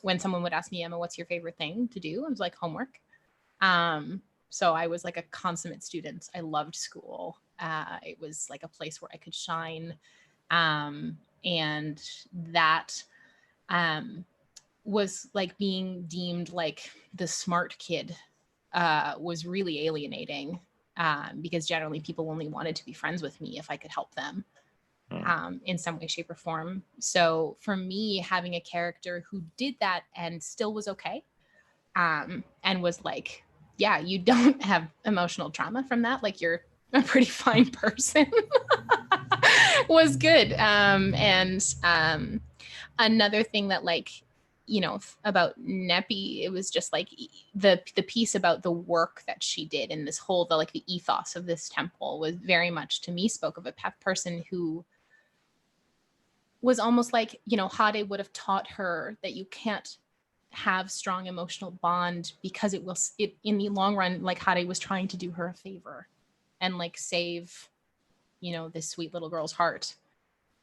When someone would ask me, Emma, what's your favorite thing to do? I was like, homework. So I was like a consummate student. I loved school. It was like a place where I could shine. And that was like being deemed like the smart kid was really alienating, because generally people only wanted to be friends with me if I could help them in some way, shape, or form. So for me, having a character who did that and still was okay, and was like, yeah, you don't have emotional trauma from that, like you're a pretty fine person, was good. Another thing that like, you know, about Neppy, it was just like the piece about the work that she did and this whole, the like the ethos of this temple was very much to me spoke of a person who was almost like, you know, Hade would have taught her that you can't have strong emotional bond because it in the long run, like Hade was trying to do her a favor and like save, you know, this sweet little girl's heart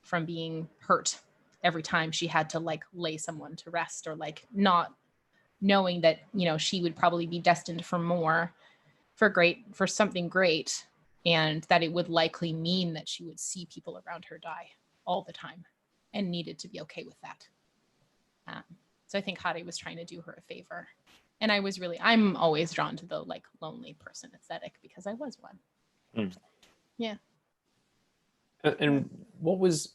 from being hurt every time she had to like lay someone to rest, or like not knowing that, you know, she would probably be destined for more, for something great, and that it would likely mean that she would see people around her die all the time and needed to be okay with that. So I think Hade was trying to do her a favor. And I'm always drawn to the like lonely person aesthetic because I was one. Yeah. And what was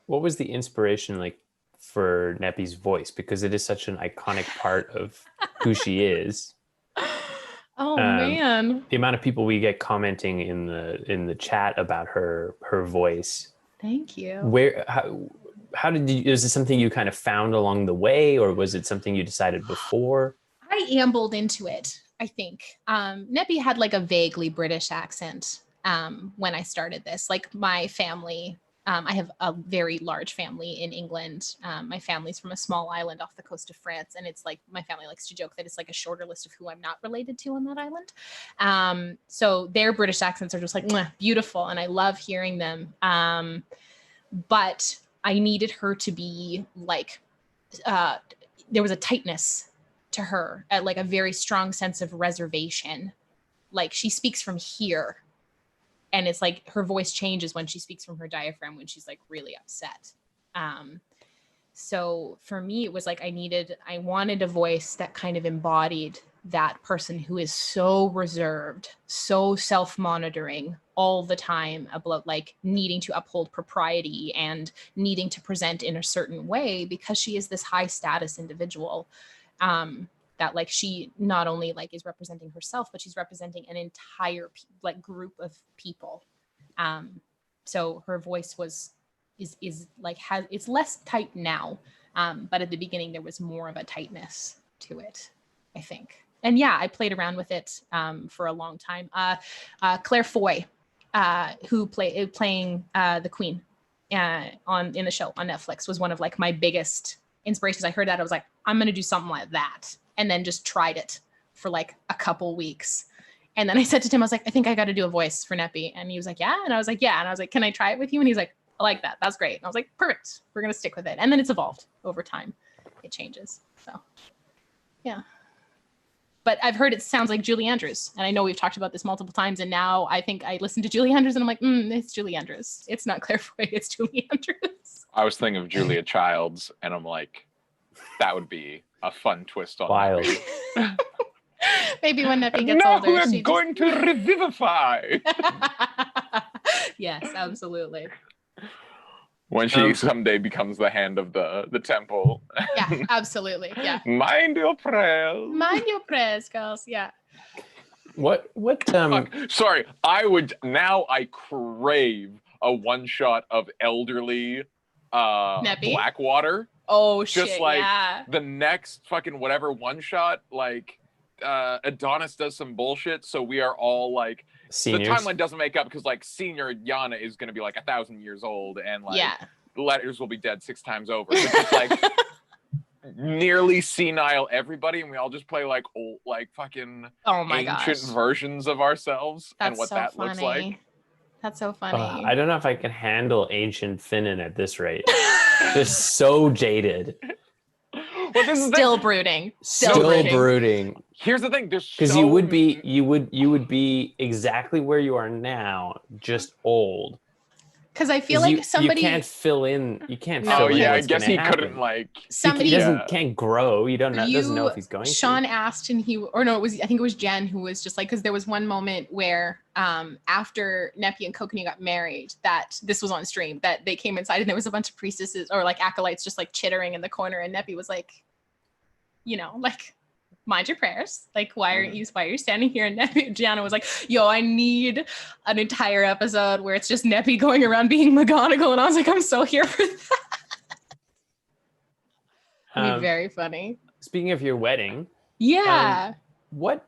the inspiration like for Neppy's voice? Because it is such an iconic part of who she is. Oh man. The amount of people we get commenting in the chat about her voice. Thank you. How did you, is it something you kind of found along the way, or was it something you decided before? I ambled into it, I think. Neppy had like a vaguely British accent when I started this. Like my family, I have a very large family in England. My family's from a small island off the coast of France. And it's like, my family likes to joke that it's like a shorter list of who I'm not related to on that island. So their British accents are just like beautiful. And I love hearing them. But I needed her to be like, there was a tightness to her, like a very strong sense of reservation. Like she speaks from here. And it's like her voice changes when she speaks from her diaphragm when she's like really upset. So for me, it was like I wanted a voice that kind of embodied that person who is so reserved, so self-monitoring all the time about like needing to uphold propriety and needing to present in a certain way because she is this high status individual. That like she not only like is representing herself, but she's representing an entire like group of people. So her voice is like it's less tight now, but at the beginning there was more of a tightness to it, I think. And yeah, I played around with it for a long time. Claire Foy, who playing the Queen in the show on Netflix, was one of like my biggest inspirations. I heard that I was like, I'm gonna do something like that. And then just tried it for like a couple weeks. And then I said to Tim, I was like, I think I got to do a voice for Neppy. And he was like, yeah. And I was like, yeah. And I was like, can I try it with you? And he's like, I like that. That's great. And I was like, perfect. We're going to stick with it. And then it's evolved over time. it changes. So yeah. But I've heard it sounds like Julie Andrews, and I know we've talked about this multiple times, and now I think I listen to Julie Andrews and I'm like, it's Julie Andrews. It's not Claire Foy, it's Julie Andrews. I was thinking of Julia Childs, and I'm like, that would be a fun twist on Wild. Neppy. Maybe when Neppy gets Now older, we're going to revivify. Yes, absolutely. When she someday becomes the hand of the temple. Yeah, absolutely. Yeah. Mind your prayers. Mind your prayers, girls. Yeah. What Sorry, I crave a one shot of elderly Neppy? Blackwater. Oh shit. Just like yeah. the next fucking whatever one shot, like Adonis does some bullshit, so we are all like seniors? The timeline doesn't make up because like senior Yana is gonna be like 1,000 years old, and like letters will be dead 6 times over. But just like nearly senile everybody, and we all just play like old, like fucking ancient versions of ourselves. That's and what so that funny. looks like. That's so funny. I don't know if I can handle ancient Finnan at this rate. They're so jaded. Well, this is Still brooding. Still brooding. Here's the thing, because you would be exactly where you are now, just old. Because I feel like somebody you can't fill in. You can't. No, fill in yeah, I what's guess he happen. couldn't like. Somebody can't grow. You don't know. Doesn't know if he's going. Sean to. asked, and I think it was Jen who was just like, because there was one moment where after Neppy and Kokenee got married, that this was on stream, that they came inside and there was a bunch of priestesses or like acolytes just like chittering in the corner, and Neppy was like, like, mind your prayers. Like, why are you standing here? And Neppy, Gianna was like, yo, I need an entire episode where it's just Neppy going around being McGonagall. And I was like, I'm so here for that. It'd be very funny. Speaking of your wedding. Yeah. What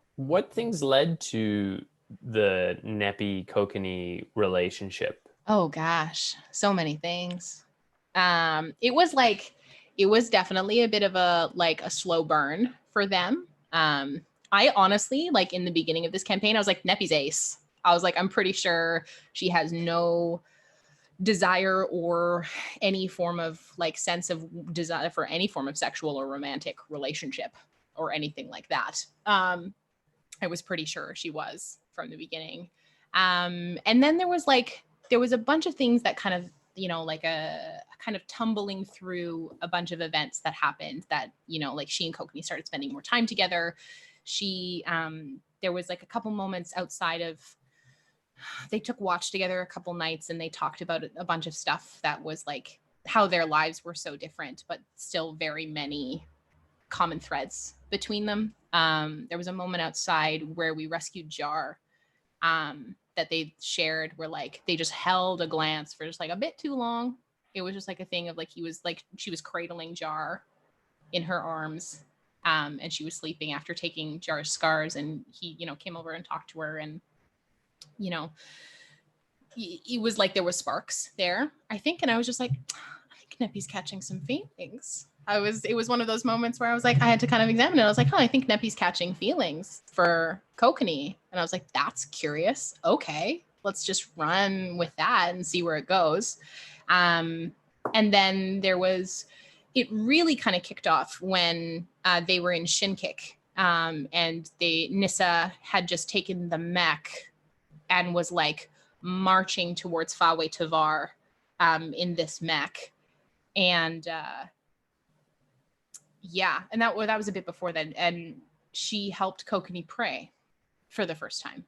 things led to the Neppy Kokenee relationship? Oh gosh, so many things. It was definitely a bit of a slow burn for them. I honestly, like in the beginning of this campaign, I was like, Neppy's ace. I was like, I'm pretty sure she has no desire or any form of like sense of desire for any form of sexual or romantic relationship or anything like that. I was pretty sure she was from the beginning. And then there was a bunch of things that kind of, like a kind of tumbling through a bunch of events that happened that, like she and Kokenee started spending more time together. There was like a couple moments outside of, they took watch together a couple nights and they talked about a bunch of stuff that was like how their lives were so different, but still very many common threads between them. There was a moment outside where we rescued Jar, that they shared where like they just held a glance for just like a bit too long. It was just like a thing of like she was cradling Jar in her arms, and she was sleeping after taking Jar's scars, and he came over and talked to her, and it was like there was sparks there, I think, and I was just like, I think Neppy's catching some feelings. It was one of those moments where I was like, I had to kind of examine it. I was like, I think Neppy's catching feelings for Kokenee. And I was like, that's curious. Okay, let's just run with that and see where it goes. And then it really kind of kicked off when they were in Shinkick, and Nissa had just taken the mech and was like marching towards Fawe Tavar in this mech. And and that was a bit before then. And she helped Kokenee pray for the first time.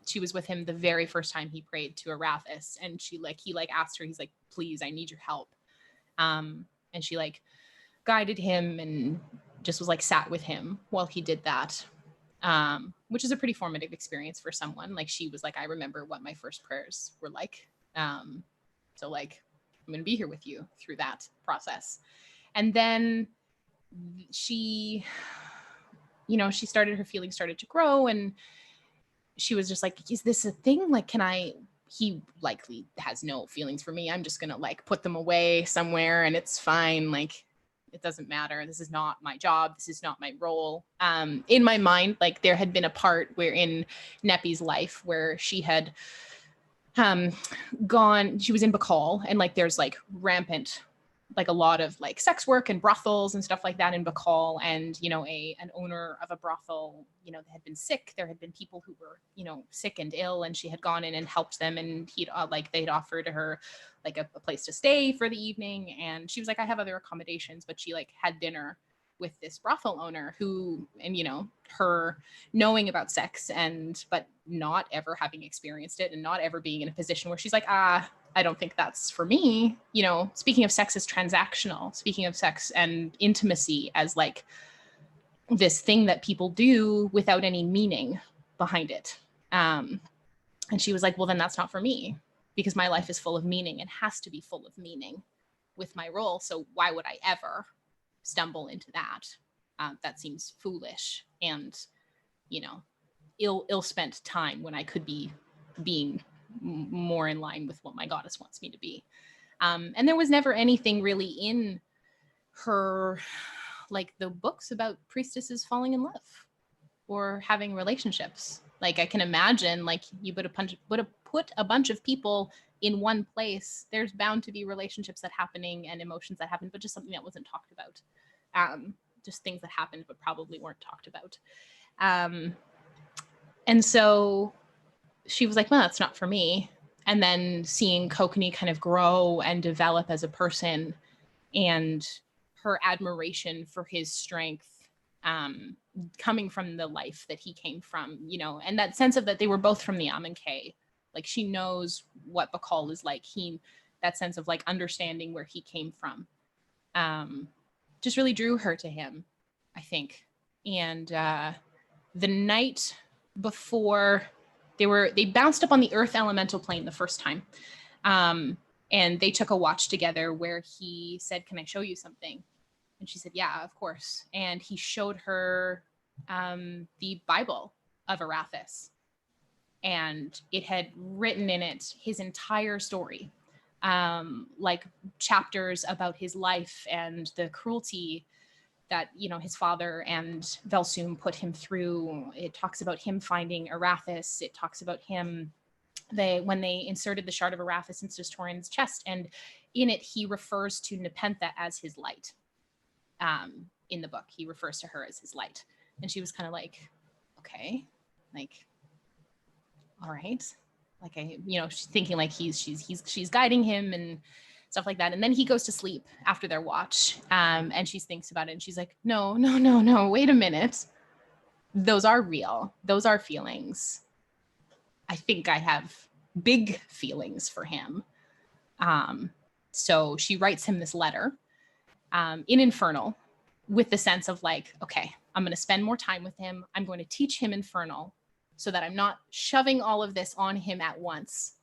She was with him the very first time he prayed to Arathis, and he asked her, he's like, please, I need your help. And she like guided him and just was like sat with him while he did that, which is a pretty formative experience for someone. Like she was like, I remember what my first prayers were like. So like, I'm gonna be here with you through that process. And then she started, her feelings started to grow, and she was just like, is this a thing? Like, he likely has no feelings for me. I'm just gonna like put them away somewhere and it's fine. Like, it doesn't matter. This is not my job. This is not my role. In my mind, like there had been a part where in Neppy's life where she had she was in Bacall, and like there's like rampant like a lot of like sex work and brothels and stuff like that in Bacall. And, you know, an owner of a brothel, you know, they had been sick. There had been people who were, you know, sick and ill, and she had gone in and helped them. And they'd offered her like a place to stay for the evening. And she was like, I have other accommodations, but she like had dinner with this brothel owner who, and, you know, her knowing about sex but not ever having experienced it and not ever being in a position where she's like, I don't think that's for me. You know, speaking of sex as transactional, speaking of sex and intimacy as like this thing that people do without any meaning behind it. And she was like, well, then that's not for me, because my life is full of meaning and has to be full of meaning with my role. So why would I ever stumble into that? That seems foolish and, you know, ill-spent time when I could be being more in line with what my goddess wants me to be. And there was never anything really in her, like the books about priestesses falling in love or having relationships. Like I can imagine, like you put a bunch of people in one place, there's bound to be relationships that happening and emotions that happen, but just something that wasn't talked about. Just things that happened, but probably weren't talked about. And so she was like, well, that's not for me. And then seeing Kokenee kind of grow and develop as a person, and her admiration for his strength, coming from the life that he came from, you know, and that sense of that they were both from the Amonkhet. Like she knows what Bacall is like. That sense of like understanding where he came from, just really drew her to him, I think. And the night before, they bounced up on the earth elemental plane the first time. And they took a watch together where he said, can I show you something? And she said, yeah, of course. And he showed her the Bible of Arathis. And it had written in it his entire story, like chapters about his life and the cruelty that, you know, his father and Velsum put him through. It talks about him finding Arathis. It talks about him, when they inserted the shard of Arathis into Torin's chest, and in it he refers to Nepentha as his light. In the book, he refers to her as his light, and she was kind of like, okay, like, all right, like she's thinking like she's guiding him and stuff like that. And then he goes to sleep after their watch, and she thinks about it, and she's like, no, wait a minute, those are real, those are feelings. I think I have big feelings for him. So she writes him this letter in Infernal, with the sense of like, okay, I'm going to spend more time with him. I'm going to teach him Infernal so that I'm not shoving all of this on him at once.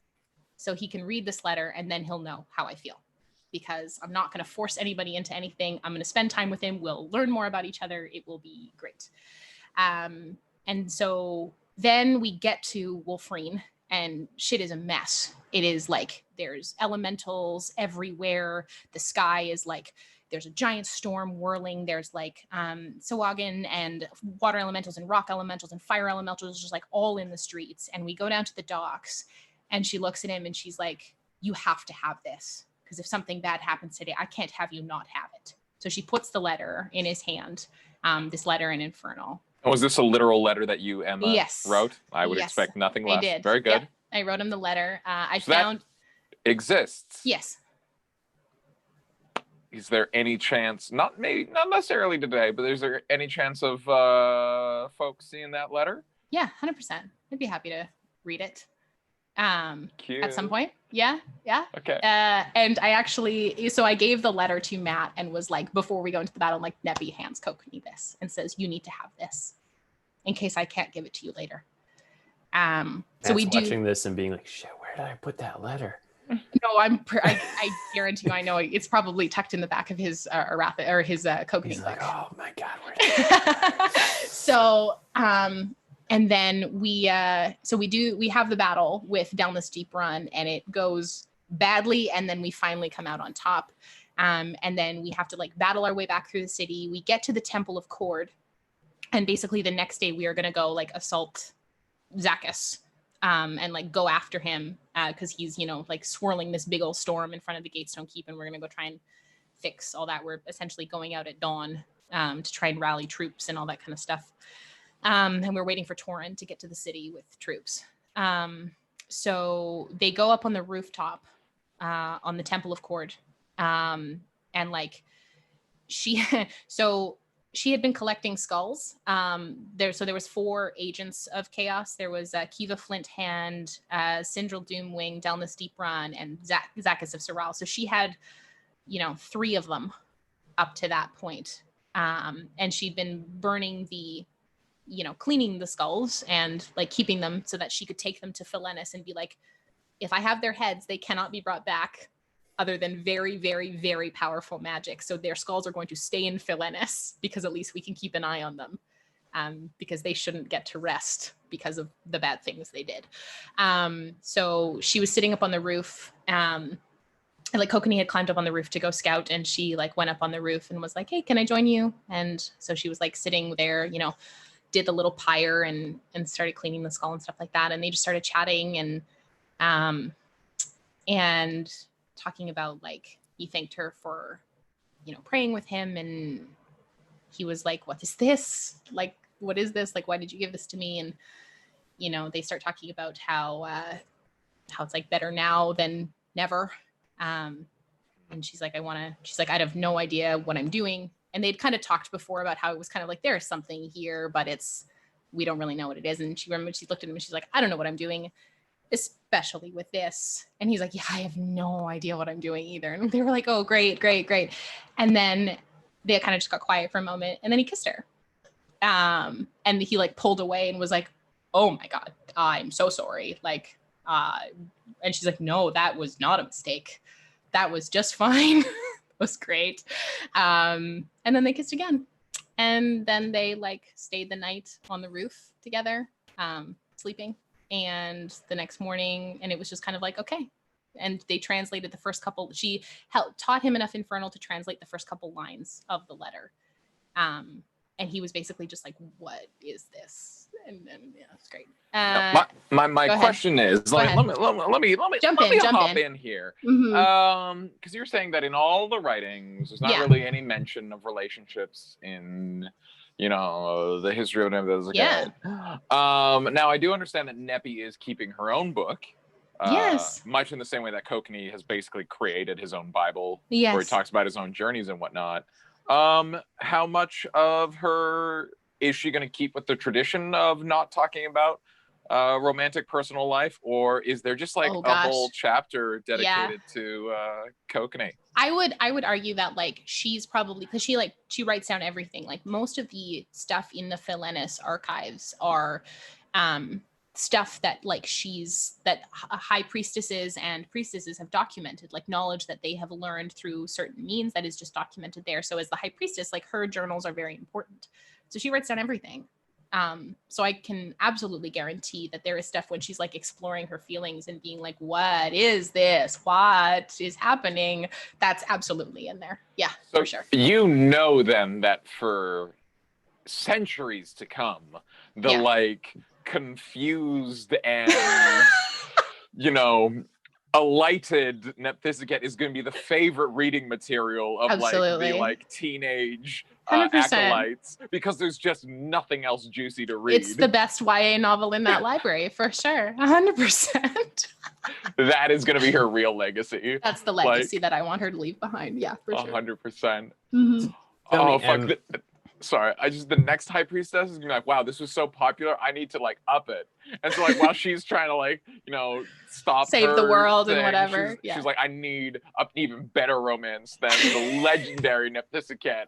So he can read this letter and then he'll know how I feel, because I'm not going to force anybody into anything. I'm going to spend time with him. We'll learn more about each other. It will be great. And so then we get to Wolfrine, and shit is a mess. It is like there's elementals everywhere. The sky is like, there's a giant storm whirling. There's like Sawagan and water elementals and rock elementals and fire elementals just like all in the streets. And we go down to the docks, and she looks at him and she's like, you have to have this, because if something bad happens today, I can't have you not have it. So she puts the letter in his hand, this letter in Infernal. Was this a literal letter that you, Emma, yes. wrote? I would expect nothing less. I did. Very good. Yep. I wrote him the letter. I so found... That exists. Yes. Is there any chance, not necessarily today, but is there any chance of folks seeing that letter? Yeah, 100%. I'd be happy to read it. At some point. Yeah. Okay. And I gave the letter to Matt and was like, before we go into the battle, like, Neppy hands Kokenee this and says, you need to have this in case I can't give it to you later. So we do watching this and being like, shit, where did I put that letter? No, I guarantee you, I know it's probably tucked in the back of his Arathis or his Kokenee. He's like, oh my God. So, and then we have the battle with down this deep run, and it goes badly, and then we finally come out on top. And then we have to like battle our way back through the city. We get to the Temple of Cord, and basically the next day we are gonna go like assault Zakkus, and like go after him because he's like swirling this big old storm in front of the Gatestone Keep, and we're gonna go try and fix all that. We're essentially going out at dawn to try and rally troops and all that kind of stuff. And we're waiting for Torin to get to the city with troops. So they go up on the rooftop on the Temple of Cord. And like she had been collecting skulls. There was 4 agents of chaos. There was Kiva Flinthand, Sindral Doomwing, Delnus Deeprun, and Zakis of Soral. So she had, 3 of them up to that point. And she'd been burning the, cleaning the skulls and like keeping them so that she could take them to Philenis and be like, if I have their heads, they cannot be brought back other than very, very, very powerful magic. So their skulls are going to stay in Philenis because at least we can keep an eye on them, because they shouldn't get to rest because of the bad things they did. So she was sitting up on the roof, and like Kokenee had climbed up on the roof to go scout, and she like went up on the roof and was like, hey, can I join you? And so she was like sitting there, did the little pyre and started cleaning the skull and stuff like that. And they just started chatting and talking about like, he thanked her for, praying with him. And he was like, what is this? Like, what is this? Like, why did you give this to me? And, they start talking about how it's like better now than never. And she's like, I have no idea what I'm doing. And they'd kind of talked before about how it was kind of like, there's something here, but we don't really know what it is. And she looked at him and she's like, I don't know what I'm doing, especially with this. And he's like, yeah, I have no idea what I'm doing either. And they were like, oh, great. And then they kind of just got quiet for a moment, and then he kissed her. And he like pulled away and was like, oh my God, I'm so sorry. Like, and she's like, no, that was not a mistake. That was just fine. It was great. And then they kissed again. And then they like stayed the night on the roof together, sleeping. And the next morning, and it was just kind of like, okay. And they translated the first couple. She taught him enough Infernal to translate the first couple lines of the letter. And he was basically just like, what is this? And then, yeah, it's great. My question is, let me hop in here. Because you're saying that in all the writings, there's not really any mention of relationships in the history of Nepentha. Yeah. Now I do understand that Neppy is keeping her own book. Yes. Much in the same way that Kokenee has basically created his own Bible, yes, where he talks about his own journeys and whatnot. How much of her is she going to keep with the tradition of not talking about romantic personal life, or is there just like a whole chapter dedicated to Kokenee? I would argue that like she's probably, because she writes down everything. Like most of the stuff in the Philenis archives are stuff that like that high priestesses and priestesses have documented, like knowledge that they have learned through certain means that is just documented there. So as the high priestess, like her journals are very important. So she writes down everything. So I can absolutely guarantee that there is stuff when she's like exploring her feelings and being like, what is this? What is happening? That's absolutely in there. Yeah, so for sure. Then that for centuries to come, the like confused and, elated Nephthisiket is going to be the favorite reading material of absolutely. like the like teenage acolytes, because there's just nothing else juicy to read. It's the best YA novel in that library for sure. 100%. That is going to be her real legacy. That's the legacy that I want her to leave behind. Yeah, for sure. 100%. Mm-hmm. Oh, fuck. Sorry, the next high priestess is gonna be like, wow, this was so popular, I need to like up it. And so like while she's trying to like, save the world thing, and whatever. She's like, I need an even better romance than the legendary Nephthisiket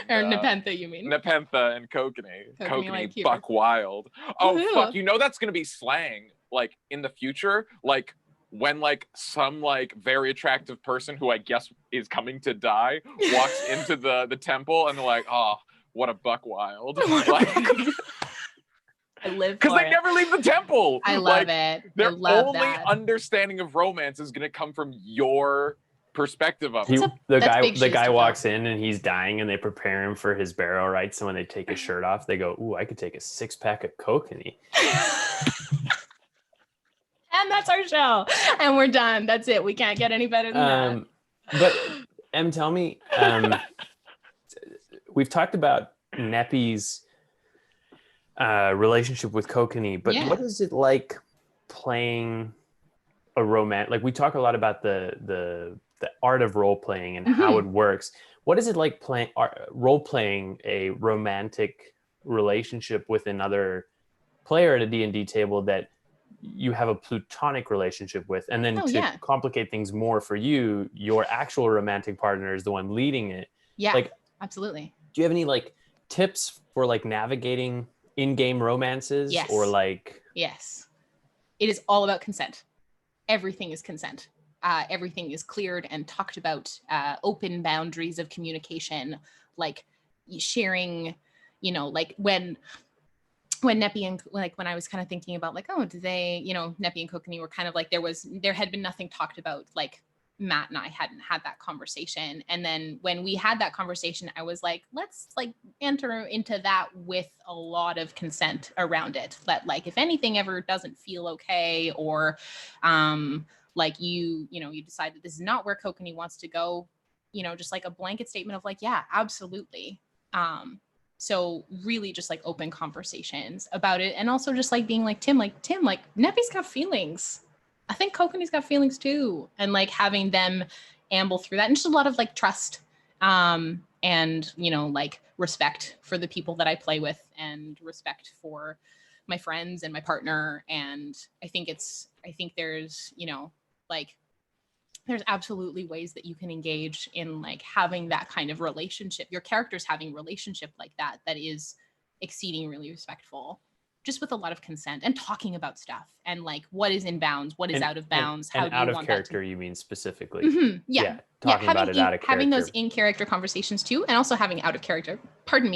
and Nepentha, you mean? Nepentha and Kokenee. Lightkeeper. Buck wild. Oh, Woo-hoo. fuck, that's gonna be slang like in the future, like when like some like very attractive person who I guess is coming to die walks into the temple, and they're like, oh, what a buck wild. Like, I live because they never leave the temple. I love it. Their only understanding of romance is going to come from your perspective of it. The guy walks in and he's dying, and they prepare him for his burial rites. And when they take his shirt off, they go, "Ooh, I could take a 6-pack of Kokenee." And that's our show. And we're done. That's it. We can't get any better than that. But Em, tell me, we've talked about Neppy's relationship with Kokenee, but Yeah. what is it like playing a romance? Like we talk a lot about the art of role playing and how it works. What is it like role playing a romantic relationship with another player at a D&D table that you have a platonic relationship with, and then to complicate things more for you, your actual romantic partner is the one leading it? Yeah, like, absolutely. do you have any like tips for like navigating in-game romances? Yes. Or like, yes, it is all about consent. Everything is consent. Everything is cleared and talked about. Open boundaries of communication, like sharing, you know, like when Neppy and like when I was kind of thinking about like, oh, do they, you know, Neppy and Kokenee were kind of like there had been nothing talked about, like Matt and I hadn't had that conversation. And then when we had that conversation, I was like, let's like enter into that with a lot of consent around it. That like if anything ever doesn't feel okay, or like you decide that this is not where Kokenee wants to go, you know, just like a blanket statement of like, yeah, absolutely. So really just like open conversations about it. And also just like being like, Tim, Neppy's got feelings. I think Kokenee's got feelings too. And like having them amble through that. And just a lot of like trust, and, you know, like respect for the people that I play with, and respect for my friends and my partner. And I think there's, you know, like, there's absolutely ways that you can engage in like having that kind of relationship, your characters having relationship like that is exceeding really respectful, just with a lot of consent and talking about stuff and like what is in bounds, what is out of bounds, how do out you of want character that to... you mean specifically? Talking about it out of character, having those in character conversations too, and also having out of character,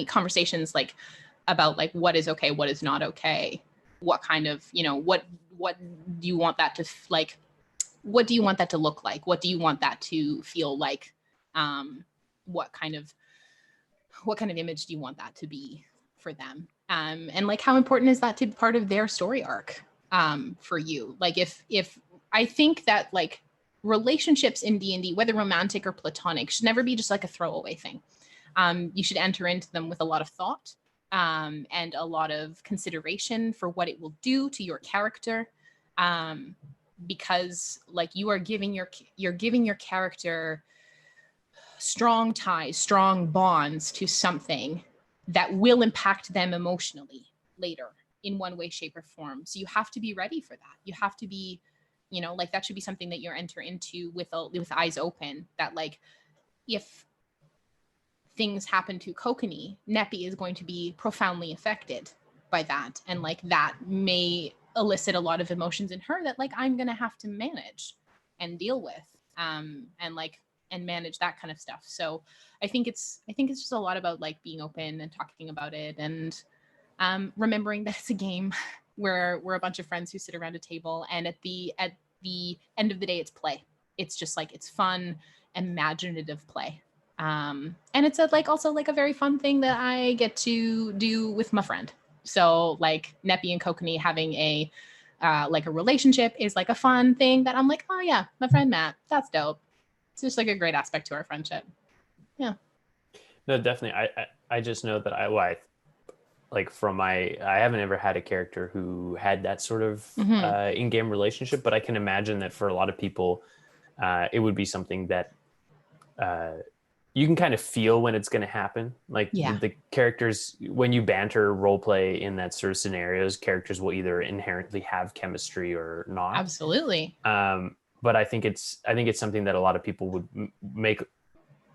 conversations like about like what is okay, what is not okay, what kind of, you know, what do you want that to like, what do you want that to look like? What do you want that to feel like? What kind of image do you want that to be for them? And like, how important is that to be part of their story arc for you? Like if I think that like relationships in D&D, whether romantic or platonic, should never be just like a throwaway thing. You should enter into them with a lot of thought and a lot of consideration for what it will do to your character. Because like you're giving your character strong ties, strong bonds to something that will impact them emotionally later in one way, shape, or form. So you have to be ready for that. You have to be, you know, like that should be something that you're enter into with eyes open, that like if things happen to Kokenee, Neppy is going to be profoundly affected by that. And like that may elicit a lot of emotions in her that like I'm gonna have to manage and deal with, and manage that kind of stuff. So I think it's just a lot about like being open and talking about it, and remembering that it's a game where we're a bunch of friends who sit around a table, and at the end of the day, it's play. It's just like, it's fun, imaginative play. And it's also like a very fun thing that I get to do with my friend. So like Neppy and Kokenee having a like a relationship is like a fun thing that I'm like, oh yeah, my friend Matt, that's dope. It's just like a great aspect to our friendship. Yeah. No, definitely. I just know that I haven't ever had a character who had that sort of in-game relationship, but I can imagine that for a lot of people, it would be something that you can kind of feel when it's going to happen. Like the characters, when you banter role play in that sort of scenarios, characters will either inherently have chemistry or not. Absolutely. But I think it's something that a lot of people would make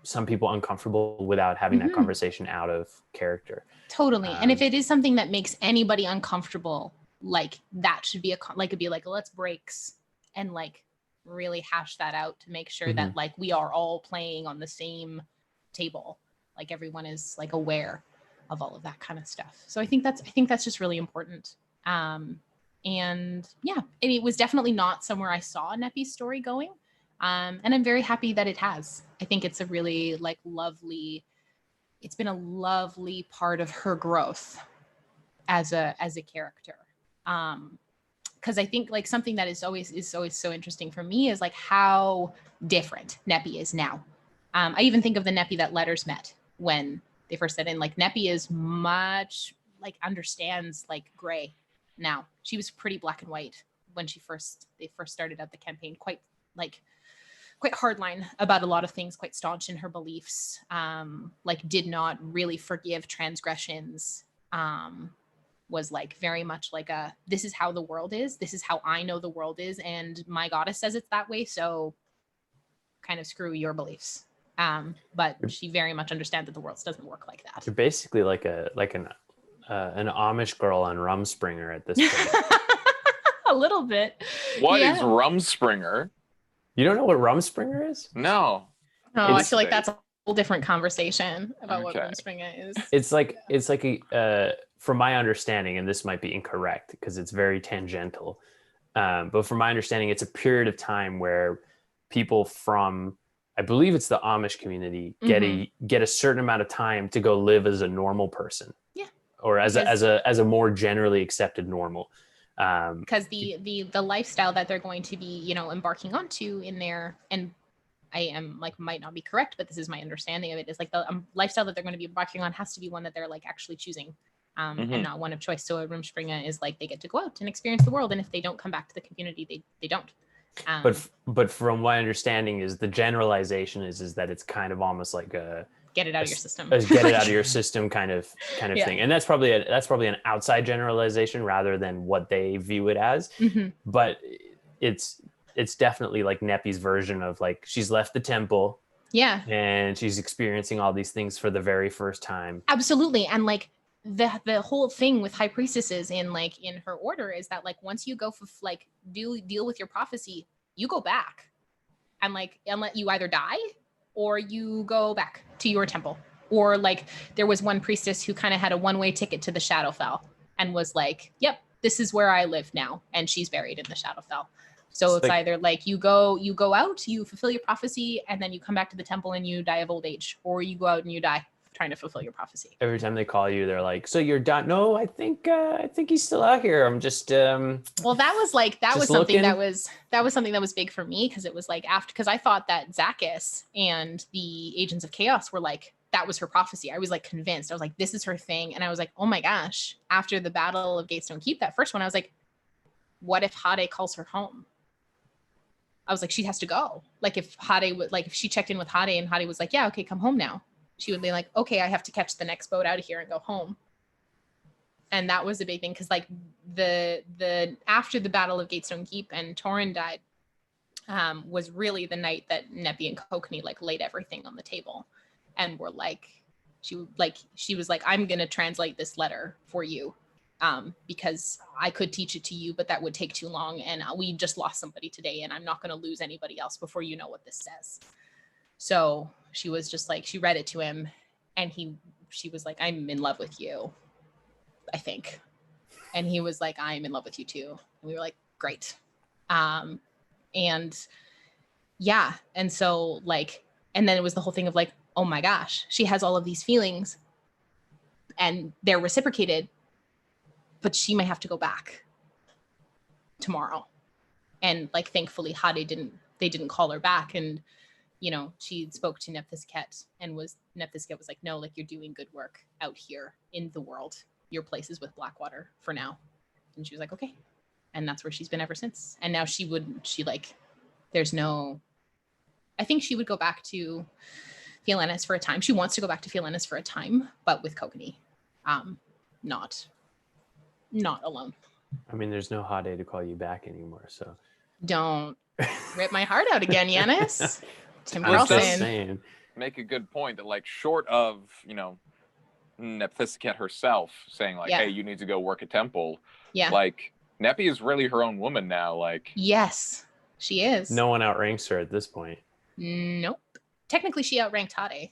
some people uncomfortable without having that conversation out of character. Totally. And if it is something that makes anybody uncomfortable, like that should be it'd be like, let's breaks and like really hash that out to make sure that like we are all playing on the same table, like everyone is like aware of all of that kind of stuff. So I think that's just really important. And yeah, it was definitely not somewhere I saw Neppy's story going, and I'm very happy that it has. I think it's a really like lovely, it's been a lovely part of her growth as a character. Because I think like something that is always so interesting for me is like how different Neppy is now I even think of the Neppy that Letters met when they first said in, like, Neppy is much like understands like gray now. She was pretty black and white when they first started out the campaign, quite hardline about a lot of things, quite staunch in her beliefs, like did not really forgive transgressions, was like very much like a, this is how the world is, this is how I know the world is, and my goddess says it's that way, so kind of screw your beliefs. But she very much understands that the world doesn't work like that. You're basically like an Amish girl on Rumspringer at this point. A little bit. What is Rumspringer? You don't know what Rumspringer is? No. No, I feel like that's a whole different conversation about what Rumspringer is. It's like a from my understanding, and this might be incorrect because it's very tangential, but from my understanding, it's a period of time where people from, I believe it's the Amish community, get a certain amount of time to go live as a normal person. Yeah. Or as a more generally accepted normal. Because the lifestyle that they're going to be, embarking onto in there, and I am like, might not be correct, but this is my understanding of it, is like the lifestyle that they're going to be embarking on has to be one that they're like actually choosing, and not one of choice. So a Rumspringa is like, they get to go out and experience the world, and if they don't come back to the community, they don't. But from my understanding is the generalization is that it's kind of almost like a get it out of your system. Get it out of your system kind of thing. And that's probably an outside generalization rather than what they view it as. But it's definitely like Neppy's version of like, she's left the temple. Yeah. And she's experiencing all these things for the very first time. Absolutely. And like the whole thing with high priestesses in her order is that like, once you go for like deal with your prophecy, you go back and let you either die or you go back to your temple. Or like there was one priestess who kind of had a one-way ticket to the Shadowfell and was like, yep, this is where I live now. And she's buried in the Shadowfell. So it's either like you go out, you fulfill your prophecy, and then you come back to the temple and you die of old age, or you go out and you die trying to fulfill your prophecy. Every time they call you, they're like, so you're done? No, I think he's still out here. I'm just well, that was something that was something that was big for me, because it was like because I thought that Zacchus and the Agents of Chaos were like, that was her prophecy. I was like convinced. I was like, this is her thing. And I was like, oh my gosh, after the Battle of Gatestone Keep, that first one, I was like, what if Hade calls her home? I was like, she has to go. Like if Hade would, like if she checked in with Hade and Hade was like, yeah, okay, come home now, she would be like, okay, I have to catch the next boat out of here and go home. And that was a big thing, because like the after the Battle of Gatestone Keep and Torrin died, was really the night that Neppy and Kokenee like laid everything on the table and were like, she was like, I'm gonna translate this letter for you, because I could teach it to you, but that would take too long, and we just lost somebody today, and I'm not gonna lose anybody else before you know what this says. So she was just like, she read it to him, and she was like, I'm in love with you, I think. And he was like, I'm in love with you too. And we were like, great. And yeah. And so like, and then it was the whole thing of like, oh my gosh, she has all of these feelings and they're reciprocated, but she might have to go back tomorrow. And like, thankfully they didn't call her back. And, she spoke to Nephthysket, and Nephthysket was like, no, like, you're doing good work out here in the world. Your place is with Blackwater for now. And she was like, okay. And that's where she's been ever since. And now I think she would go back to Fiolennis for a time. She wants to go back to Fiolennis for a time, but with Kokenee, not alone. I mean, there's no Hade to call you back anymore, so. Don't rip my heart out again, Yanis. Tim Which Carlson. Make a good point that like, short of, Nephthysket herself saying like, hey, you need to go work a temple. Yeah. Like, Neppy is really her own woman now. Like, yes, she is. No one outranks her at this point. Nope. Technically, she outranked Hade.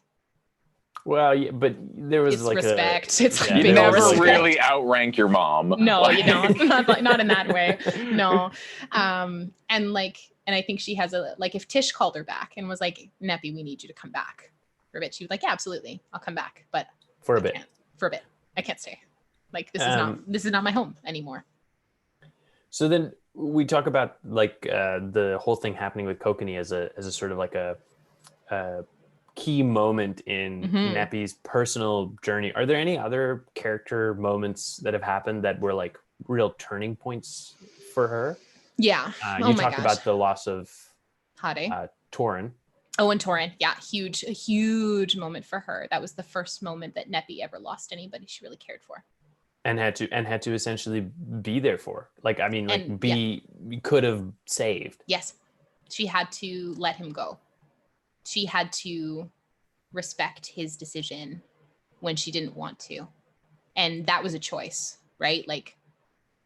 Well, yeah, but there was it's like respect. You never really outrank your mom. No, you don't. Not in that way. No. And I think she has if Tish called her back and was like, Neppy, we need you to come back for a bit. She was like, yeah, absolutely, I'll come back, but for a bit. I can't stay. Like this is not my home anymore. So then we talk about like the whole thing happening with Kokenee as a sort of like a key moment in Neppy's personal journey. Are there any other character moments that have happened that were like real turning points for her? Yeah. You talked about the loss of Torin. Oh, and Torin. Yeah. A huge moment for her. That was the first moment that Neppy ever lost anybody she really cared for. And had to essentially be there for. Like, I mean, like could have saved. Yes. She had to let him go. She had to respect his decision when she didn't want to. And that was a choice, right? Like,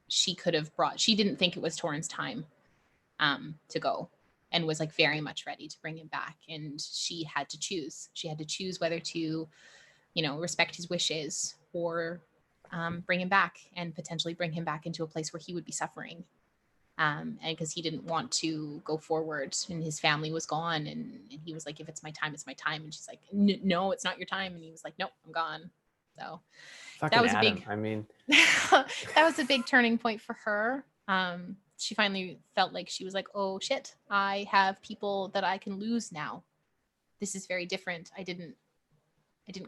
she didn't think it was Torin's time to go, and was like very much ready to bring him back. And she had to choose. She had to choose whether to, respect his wishes or bring him back, and potentially bring him back into a place where he would be suffering. And because he didn't want to go forward, and his family was gone, and he was like, if it's my time, it's my time. And she's like, no, it's not your time. And he was like, nope, I'm gone. So fucking that was Adam. that was a big turning point for her. She finally felt like she was like, oh shit, I have people that I can lose now. This is very different. I didn't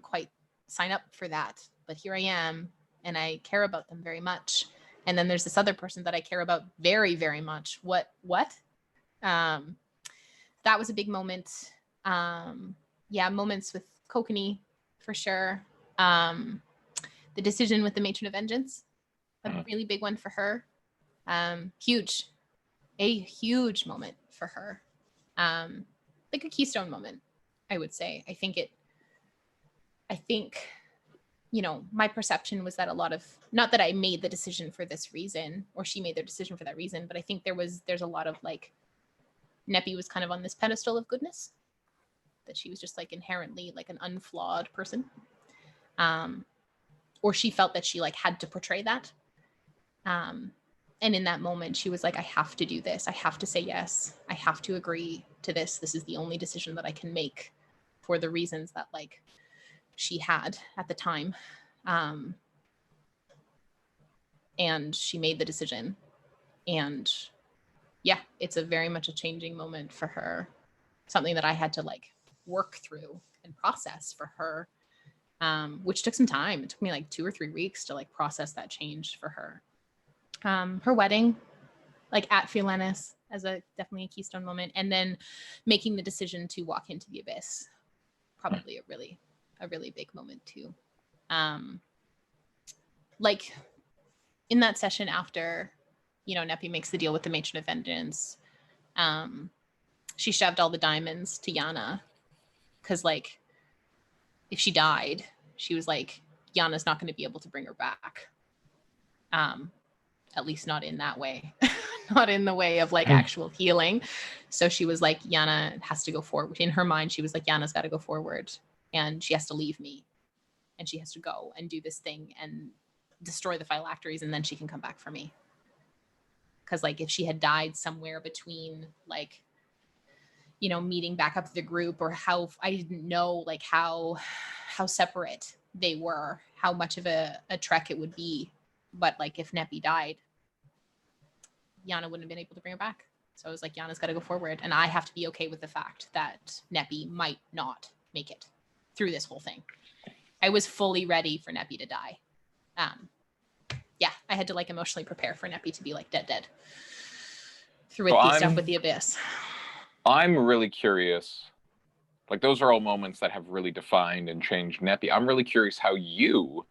quite sign up for that, but here I am, and I care about them very much. And then there's this other person that I care about very, very much. What? That was a big moment. Moments with Kokenee for sure. The decision with the Matron of Vengeance, a really big one for her. A huge moment for her. Like a keystone moment, I would say. I think, my perception was that not that I made the decision for this reason, or she made the decision for that reason, but I think there's a lot of like, Neppy was kind of on this pedestal of goodness, that she was just like inherently like an unflawed person. Or she felt that she like had to portray that. And in that moment, she was like, I have to do this. I have to say yes. I have to agree to this. This is the only decision that I can make for the reasons that like she had at the time. And she made the decision. And yeah, it's a very much a changing moment for her. Something that I had to like work through and process for her. Which took some time. It took me like 2 or 3 weeks to like process that change for her. Her wedding, like at Filenis, as definitely a keystone moment, and then making the decision to walk into the abyss, probably a really big moment too. Like in that session after, Neppy makes the deal with the Matron of Vengeance, she shoved all the diamonds to Yana, because like, if she died, she was like, Yana's not going to be able to bring her back. At least not in that way, not in the way of like actual healing. So she was like, Yana has to go forward. In her mind, she was like, Yana's got to go forward, and she has to leave me, and she has to go and do this thing and destroy the phylacteries, and then she can come back for me. Because like, if she had died somewhere between like, meeting back up to the group, or how I didn't know like how separate they were, how much of a trek it would be. But like, if Neppy died, Yana wouldn't have been able to bring her back. So I was like, Yana's got to go forward, and I have to be okay with the fact that Neppy might not make it through this whole thing. I was fully ready for Neppy to die. I had to like emotionally prepare for Neppy to be like dead through the stuff with the abyss. I'm really curious. Like, those are all moments that have really defined and changed Neppy. I'm really curious how you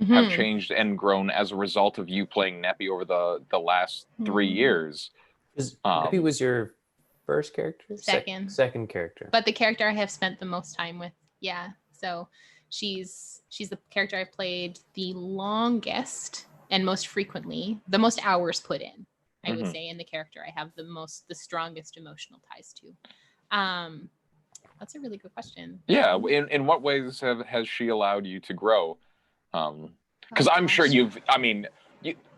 have changed and grown as a result of you playing Neppy over the last 3 years. Because Neppy was your first character? Second character. But the character I have spent the most time with. Yeah. So she's the character I've played the longest and most frequently, the most hours put in, I would say, in the character I have the strongest emotional ties to. That's a really good question. Yeah. In what ways has she allowed you to grow? Because I'm sure you've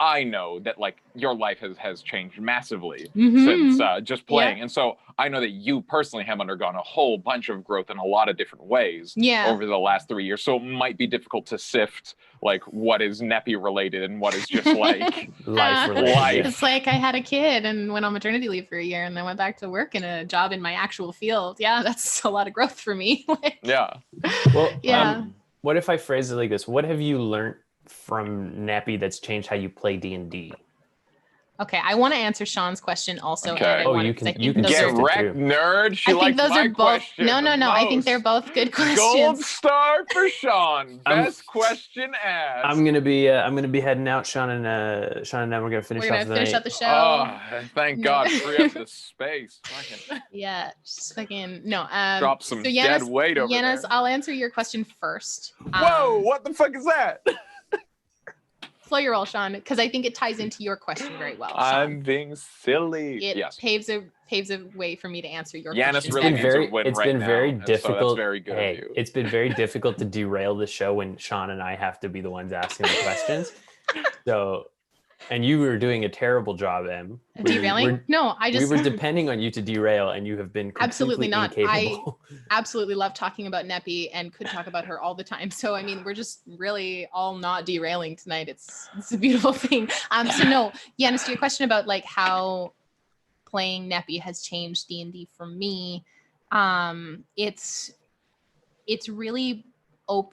I know that like your life has changed massively Mhm. since just playing, and so I know that you personally have undergone a whole bunch of growth in a lot of different ways over the last 3 years. So it might be difficult to sift like what is Neppy related and what is just like life related. life. It's like I had a kid and went on maternity leave for a year and then went back to work in a job in my actual field. Yeah, that's a lot of growth for me. Like, Yeah. Well, yeah. what if I phrase it like this? What have you learned from Neppy that's changed how you play D&D? Okay, I want to answer Sean's question also. Okay. And I Oh, want you because I can- you think can those Get are sift it wrecked, too. nerd. She I think likes those my are both question no. the I think most. they're both good Gold questions. star for Sean. I'm- Best question asked. I'm gonna be heading out. Sean and I we're gonna finish We're gonna off the finish night. out the show. Oh, thank No. God, free up the space. Fucking Yeah, just fucking no. drop some So dead weight over Yanis, there. I'll answer your question first. Whoa, what the fuck is that? Slow your roll, Sean, because I think it ties into your question very well. Sean. I'm being silly. It Yes. paves a way for me to answer your Yanis question. really better. needs a win It's right been now, very and so difficult. that's very good of you. It's been very difficult to derail the show when Sean and I have to be the ones asking the questions. So, and you were doing a terrible job, Em. Derailing? No, I just we were depending on you to derail, and you have been absolutely completely not. incapable. I absolutely love talking about Neppy and could talk about her all the time. So I mean, we're just really all not derailing tonight. It's a beautiful thing. So no, Yanis, to your question about like how playing Neppy has changed D&D for me, it's really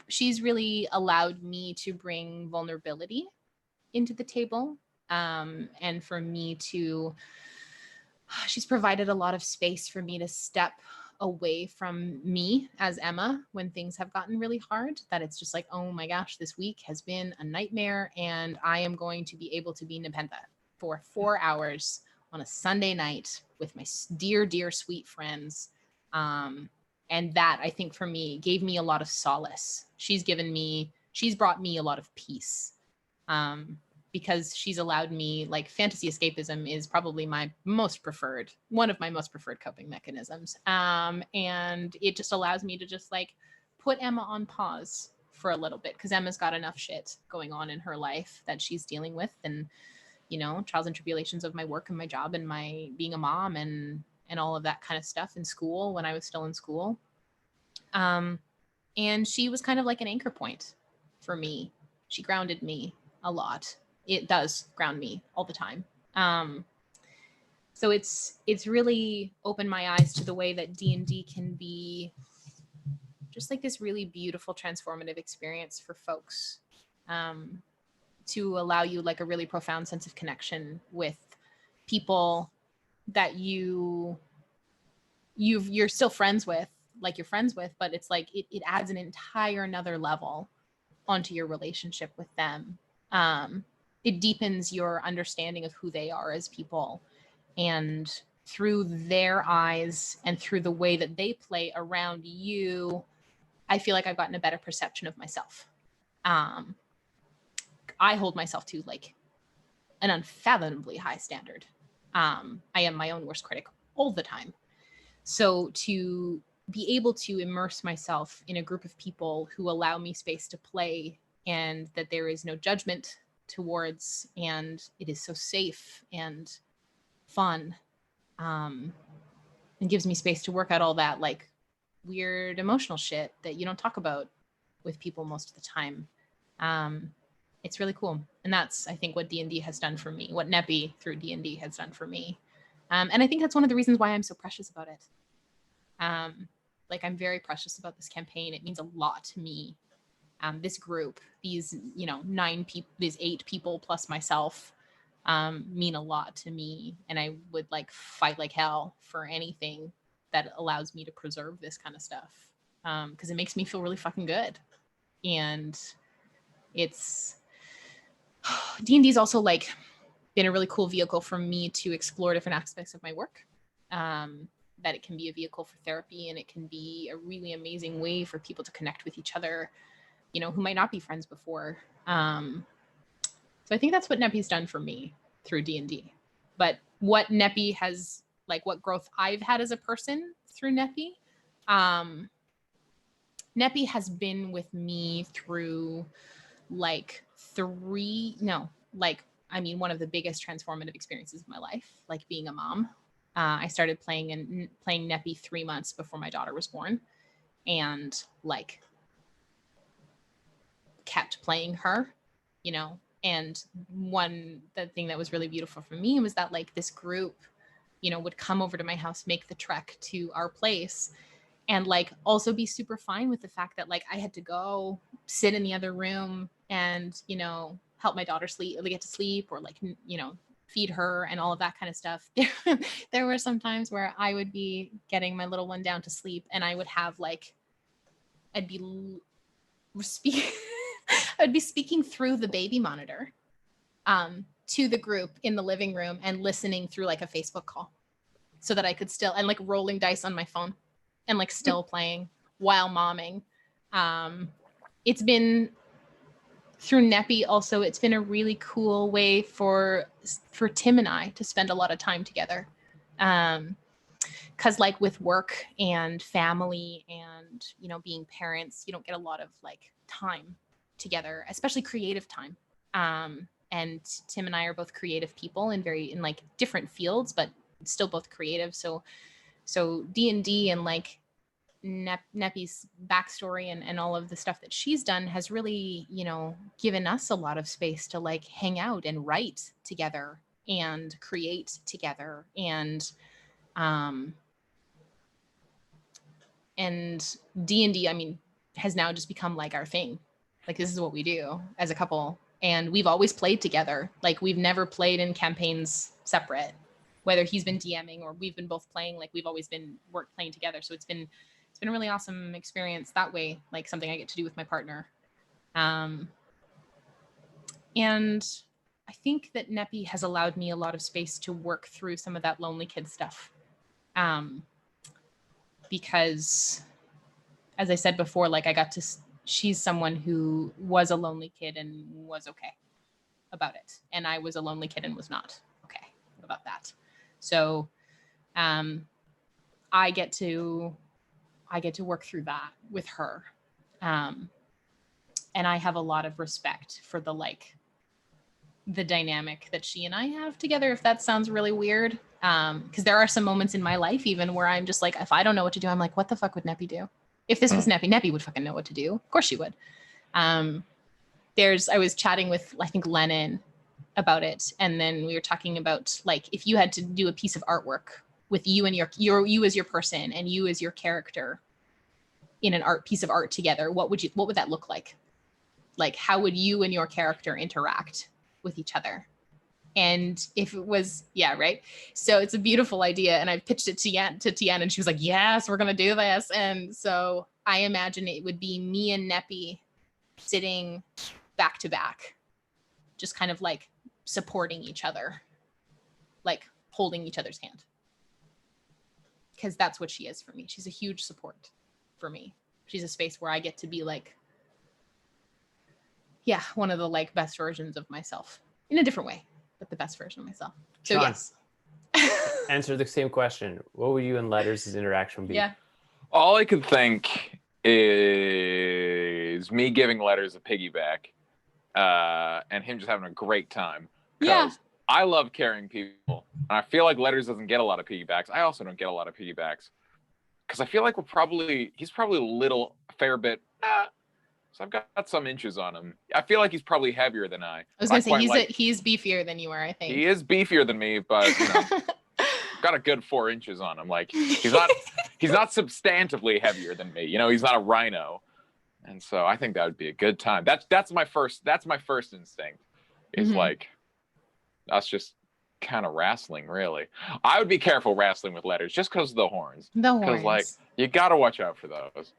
she's really allowed me to bring vulnerability into the table, and for me to she's provided a lot of space for me to step away from me as Emma when things have gotten really hard, that it's just like, oh my gosh, this week has been a nightmare and I am going to be able to be Nepentha for 4 hours on a Sunday night with my dear sweet friends, and that I think for me gave me a lot of solace. She's brought me a lot of peace, because she's allowed me, like, fantasy escapism is probably one of my most preferred coping mechanisms. And it just allows me to just like put Emma on pause for a little bit because Emma's got enough shit going on in her life that she's dealing with, and trials and tribulations of my work and my job and my being a mom and all of that kind of stuff in school when I was still in school. And she was kind of like an anchor point for me. She grounded me a lot. It does ground me all the time. So it's really opened my eyes to the way that D&D can be just like this really beautiful transformative experience for folks, to allow you like a really profound sense of connection with people that you're still friends with, but it's like it adds an entire another level onto your relationship with them. It deepens your understanding of who they are as people, and through their eyes and through the way that they play around you, I feel like I've gotten a better perception of myself. I hold myself to like an unfathomably high standard. I am my own worst critic all the time. So to be able to immerse myself in a group of people who allow me space to play, and that there is no judgment towards, and it is so safe and fun, and gives me space to work out all that like weird emotional shit that you don't talk about with people most of the time. It's really cool. And that's, I think, what D&D has done for me, what Neppy through D&D has done for me. And I think that's one of the reasons why I'm so precious about it. Like, I'm very precious about this campaign. It means a lot to me. This group, these, 9 people, these 8 people plus myself, mean a lot to me. And I would like fight like hell for anything that allows me to preserve this kind of stuff. Because it makes me feel really fucking good. And it's D&D's also like been a really cool vehicle for me to explore different aspects of my work. That it can be a vehicle for therapy, and it can be a really amazing way for people to connect with each other, who might not be friends before. So I think that's what Neppy's done for me through D&D. But what Neppy has, like, what growth I've had as a person through Neppy, Neppy has been with me through like like, I mean, one of the biggest transformative experiences of my life, like being a mom. I started playing Neppy 3 months before my daughter was born, and like kept playing her, you know. And the thing that was really beautiful for me was that like this group, you know, would come over to my house, make the trek to our place, and like also be super fine with the fact that like I had to go sit in the other room and, you know, help my daughter sleep, get to sleep, or like, you know, feed her and all of that kind of stuff. There were some times where I would be getting my little one down to sleep, and I would have like, I'd be speaking through the baby monitor to the group in the living room and listening through like a Facebook call, so that I could still, and like rolling dice on my phone and like still playing while momming. It's been, through Neppy also, it's been a really cool way for Tim and I to spend a lot of time together. Because like with work and family and, you know, being parents, you don't get a lot of like time together, especially creative time. And Tim and I are both creative people in like different fields, but still both creative. So D&D and like Neppy's backstory and all of the stuff that she's done has really, you know, given us a lot of space to like hang out and write together and create together. And D&D, I mean, has now just become like our thing. Like this is what we do as a couple, and we've always played together. Like we've never played in campaigns separate, whether he's been DMing or we've been both playing. Like we've always been playing together. So it's been a really awesome experience that way, like something I get to do with my partner. And I think that Neppy has allowed me a lot of space to work through some of that lonely kid stuff. Because as I said before, like she's someone who was a lonely kid and was okay about it. And I was a lonely kid and was not okay about that. So I get to work through that with her. And I have a lot of respect for the dynamic that she and I have together, if that sounds really weird. Because there are some moments in my life even where I'm just like, if I don't know what to do, I'm like, what the fuck would Neppy do? If this was Neppy would fucking know what to do. Of course she would. I was chatting with, I think, Lennon about it. And then we were talking about like, if you had to do a piece of artwork with you and you as your person and you as your character in an piece of art together, what would that look like? Like, how would you and your character interact with each other? And if it was, yeah, right. So it's a beautiful idea. And I pitched it to Tian, and she was like, yes, we're going to do this. And so I imagine it would be me and Neppy sitting back to back, just kind of like supporting each other, like holding each other's hand. Because that's what she is for me. She's a huge support for me. She's a space where I get to be like, yeah, one of the like best versions of myself in a different way, but the best version of myself. So Sean, yes. Answer the same question. What would you and Letters' interaction be? Yeah. All I could think is me giving Letters a piggyback, and him just having a great time. Yeah. I love carrying people, and I feel like Letters doesn't get a lot of piggybacks. I also don't get a lot of piggybacks because I feel like he's probably a fair bit. So I've got some inches on him. I feel like he's probably heavier than I. I was gonna say he's beefier than you are, I think. He is beefier than me, but you know, got a good 4 inches on him. Like he's not substantively heavier than me. You know, he's not a rhino, and so I think that would be a good time. That's my first instinct. Is like us just kind of wrestling. Really, I would be careful wrestling with Letters just because of the horns. Because like you got to watch out for those.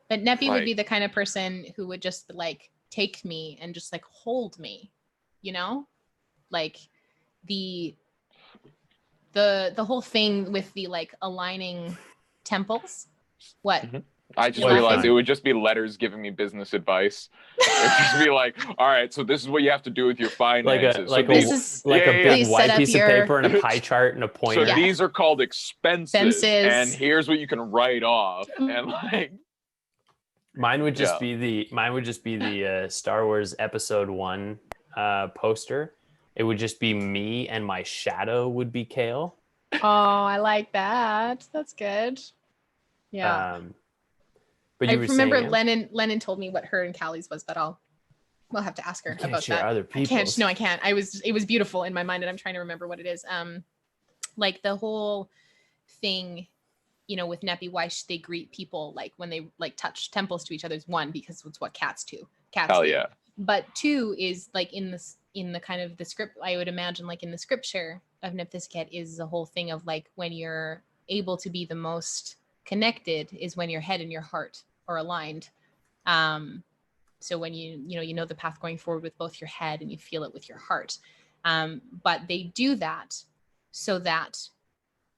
But Neppy would be the kind of person who would just like take me and just like hold me, you know, like the whole thing with the like aligning temples. What? Mm-hmm. I just realized it would just be Letters giving me business advice. It'd just be like, all right, so this is what you have to do with your finances. Like a big white piece of paper and a pie chart and a pointer. So these are called expenses, and here's what you can write off. And like, mine would just be the Star Wars Episode 1 poster it would just be me and my shadow would be Kale. Oh, I like that. That's good. Yeah. But I you were remember saying, Lennon told me what her and Callie's was, but we'll have to ask her you can't about share that. other people's. I can't. It was beautiful in my mind, and I'm trying to remember what it is. Like the whole thing, you know, with Neppy, why they greet people like when they like touch temples to each other is one, because it's what cats do. Hell yeah. But two is like in the kind of the script, I would imagine like in the scripture of Nepentha is the whole thing of like when you're able to be the most connected is when your head and your heart are aligned. So when you know the path going forward with both your head and you feel it with your heart. But they do that so that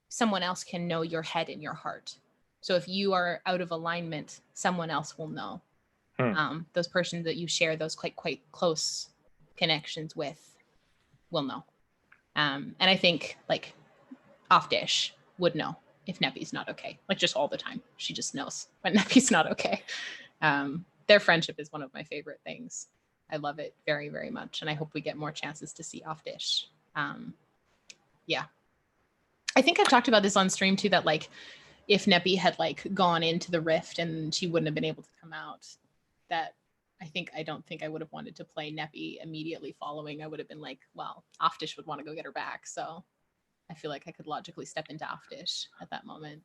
someone else can know your head and your heart. So if you are out of alignment, someone else will know. Those persons that you share those quite close connections with will know. And I think like Off Dish would know if Neppy's not okay. Like just all the time. She just knows when Neppy's not okay. Their friendship is one of my favorite things. I love it very, very much. And I hope we get more chances to see Off Dish. Yeah. I think I've talked about this on stream too, that like if Neppy had like gone into the rift and she wouldn't have been able to come out, that I don't think I would have wanted to play Neppy immediately following. I would have been like, well, Off Dish would want to go get her back. So I feel like I could logically step into Off Dish at that moment.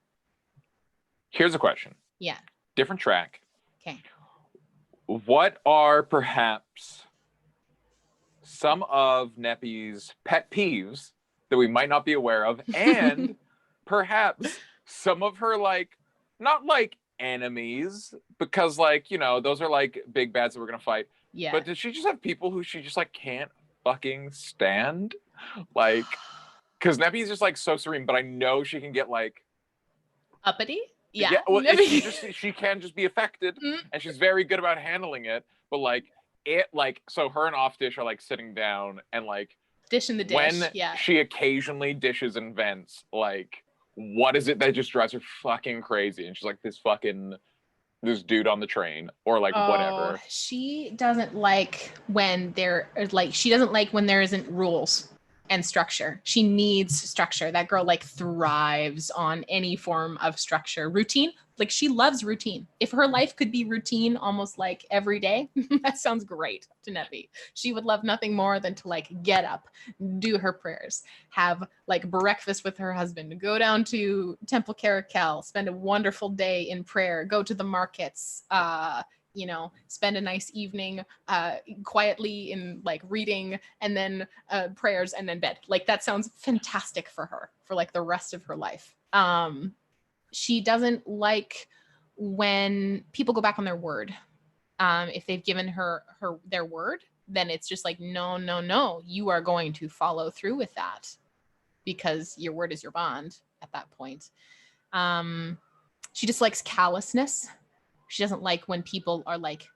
Here's a question. Yeah. Different track. Okay. What are perhaps some of Neppy's pet peeves that we might not be aware of, and perhaps some of her like not like enemies, because like, you know, those are like big bads that we're gonna fight. Yeah. But does she just have people who she just like can't fucking stand? Like, because Neppy's just like so serene, but I know she can get like uppity. Yeah. Well, she can just be affected, and she's very good about handling it. But like so her and Off Dish are like sitting down and like dish in the dish. When she occasionally dishes and vents, like what is it that just drives her fucking crazy? And she's like this dude on the train or like whatever. She doesn't like when there isn't rules and structure. She needs structure. That girl like thrives on any form of structure. Routine, like she loves routine. If her life could be routine almost like every day, that sounds great to Neppy. She would love nothing more than to like get up, do her prayers, have like breakfast with her husband, go down to Temple Caracal, spend a wonderful day in prayer, go to the markets, you know, spend a nice evening quietly in like reading and then prayers and then bed. Like that sounds fantastic for her for like the rest of her life. She doesn't like when people go back on their word. If they've given her their word, then it's just like, no, you are going to follow through with that because your word is your bond at that point. She just likes callousness. She doesn't like when people are like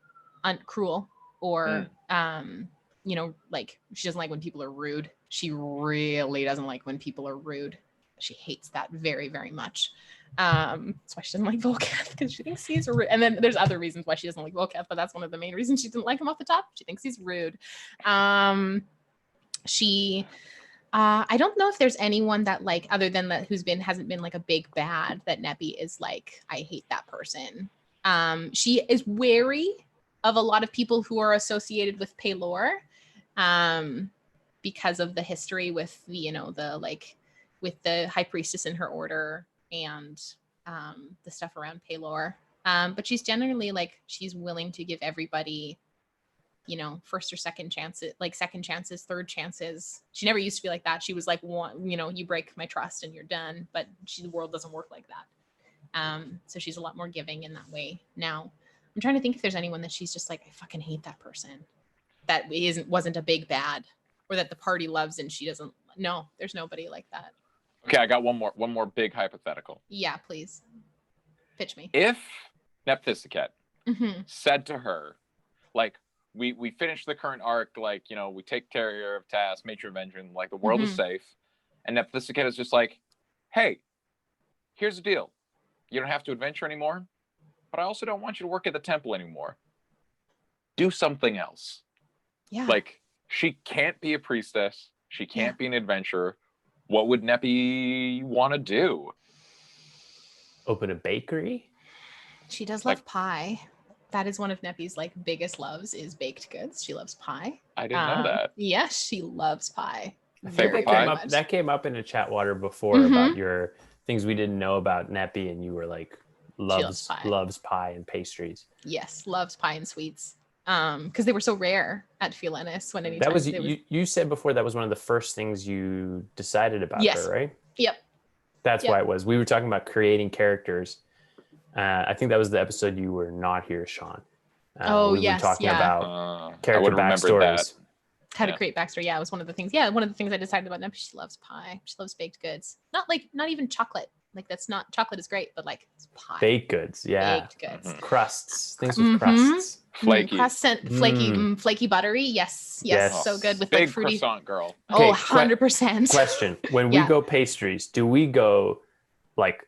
cruel or, you know, like she doesn't like when people are rude. She really doesn't like when people are rude. She hates that very, very much. That's why she doesn't like Volcath, because she thinks he's rude. And then there's other reasons why she doesn't like Volcath, but that's one of the main reasons she didn't like him off the top. She thinks he's rude. I don't know if there's anyone that like, other than that hasn't been like a big bad that Neppy is like, I hate that person. She is wary of a lot of people who are associated with Pelor, because of the history with the, you know, the like with the high priestess in her order and the stuff around Pelor. But she's generally like, she's willing to give everybody, you know, first or second chances, like second chances, third chances. She never used to be like that. She was like, one, you know, you break my trust and you're done. But the world doesn't work like that. So she's a lot more giving in that way now. I'm trying to think if there's anyone that she's just like, I fucking hate that person. That wasn't a big bad, or that the party loves and she doesn't. No, there's nobody like that. Okay, I got one more big hypothetical. Yeah, please. Pitch me. If Nepentha said to her, like, we finished the current arc, like, you know, we take care of tasks, made your vengeance, like the world is safe, and Nepentha is just like, hey, here's the deal. You don't have to adventure anymore, but I also don't want you to work at the temple anymore. Do something else. Yeah. Like, she can't be a priestess. She can't be an adventurer. What would Neppy want to do? Open a bakery? She does love pie. That is one of Neppy's like biggest loves is baked goods. She loves pie. I didn't know that. Yes, she loves pie. Favorite pie? That came up in a chatwater before about your things we didn't know about Neppy, and you were like, loves pie and pastries. Yes, loves pie and sweets. Because they were so rare at Philenis when anytime that was you said before that was one of the first things you decided about her, right? Yep. That's why it was. We were talking about creating characters. I think that was the episode you were not here, Sean. We were talking about character backstories. How to create backstory. Yeah, it was one of the things. Yeah, one of the things I decided about Neppy. She loves pie. She loves baked goods. Not even chocolate. Like that's not chocolate is great, but like it's pie. Baked goods, yeah. Baked goods. Crusts. Things with crusts. Flaky. Flaky buttery. Yes. So good with big like fruity. croissant girl. Okay, 100%. Question. When we go pastries, do we go like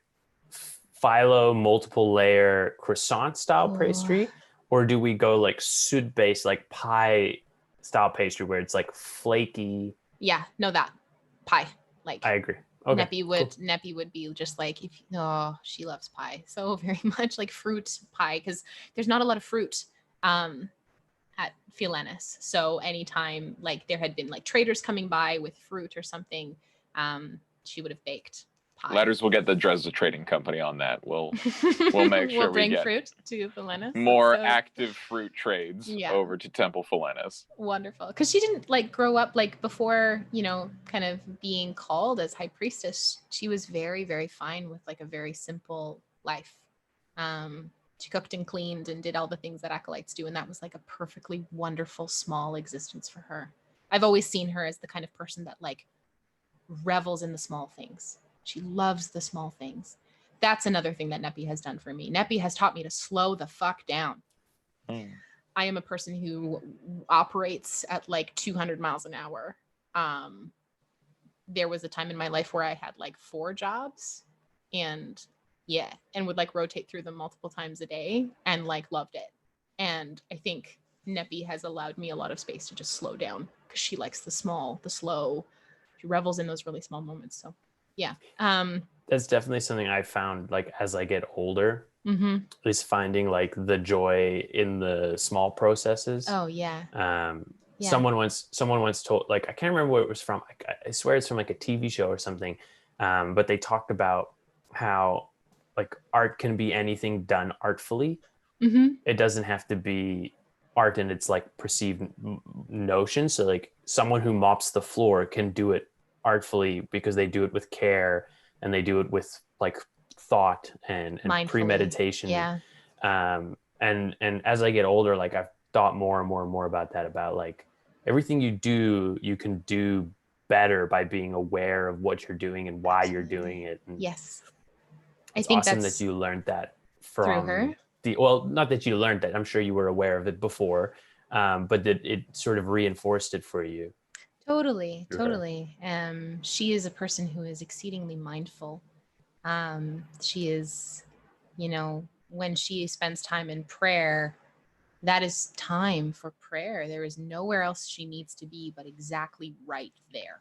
phyllo multiple layer croissant style pastry, or do we go like soot based like pie style pastry where it's like flaky? Yeah, no, that pie. Like I agree. Okay, Neppy would be just like she loves pie so very much, like fruit pie, because there's not a lot of fruit at Philenis. So anytime like there had been like traders coming by with fruit or something, she would have baked pie. Letters will get the Dresda Trading Company on that. We'll make sure we'll bring we get fruit to Philenis. More active fruit trades over to Temple Philenis. Wonderful. Because she didn't like grow up like before, kind of being called as high priestess. She was very, very fine with like a very simple life. She cooked and cleaned and did all the things that acolytes do. And that was like a perfectly wonderful, small existence for her. I've always seen her as the kind of person that like revels in the small things. She loves the small things. That's another thing that Neppy has done for me. Neppy has taught me to slow the fuck down. I am a person who operates at like 200 miles an hour. There was a time in my life where I had like 4 jobs and would like rotate through them multiple times a day and like loved it. And I think Neppy has allowed me a lot of space to just slow down because she likes the slow. She revels in those really small moments. So yeah. That's definitely something I found like as I get older, is finding like the joy in the small processes. Oh yeah. Someone once told, like, I can't remember what it was from. I swear it's from like a TV show or something. But they talked about how like art can be anything done artfully. It doesn't have to be art in its like perceived notion. So like someone who mops the floor can do it artfully because they do it with care and they do it with like thought and premeditation. And as I get older, like I've thought more and more and more about that, about like everything you do, you can do better by being aware of what you're doing and why you're doing it. And I think awesome that's that you learned that from through her. Not that you learned that, I'm sure you were aware of it before, but that it sort of reinforced it for you. Totally. She is a person who is exceedingly mindful. She is, when she spends time in prayer, that is time for prayer. There is nowhere else she needs to be but exactly right there.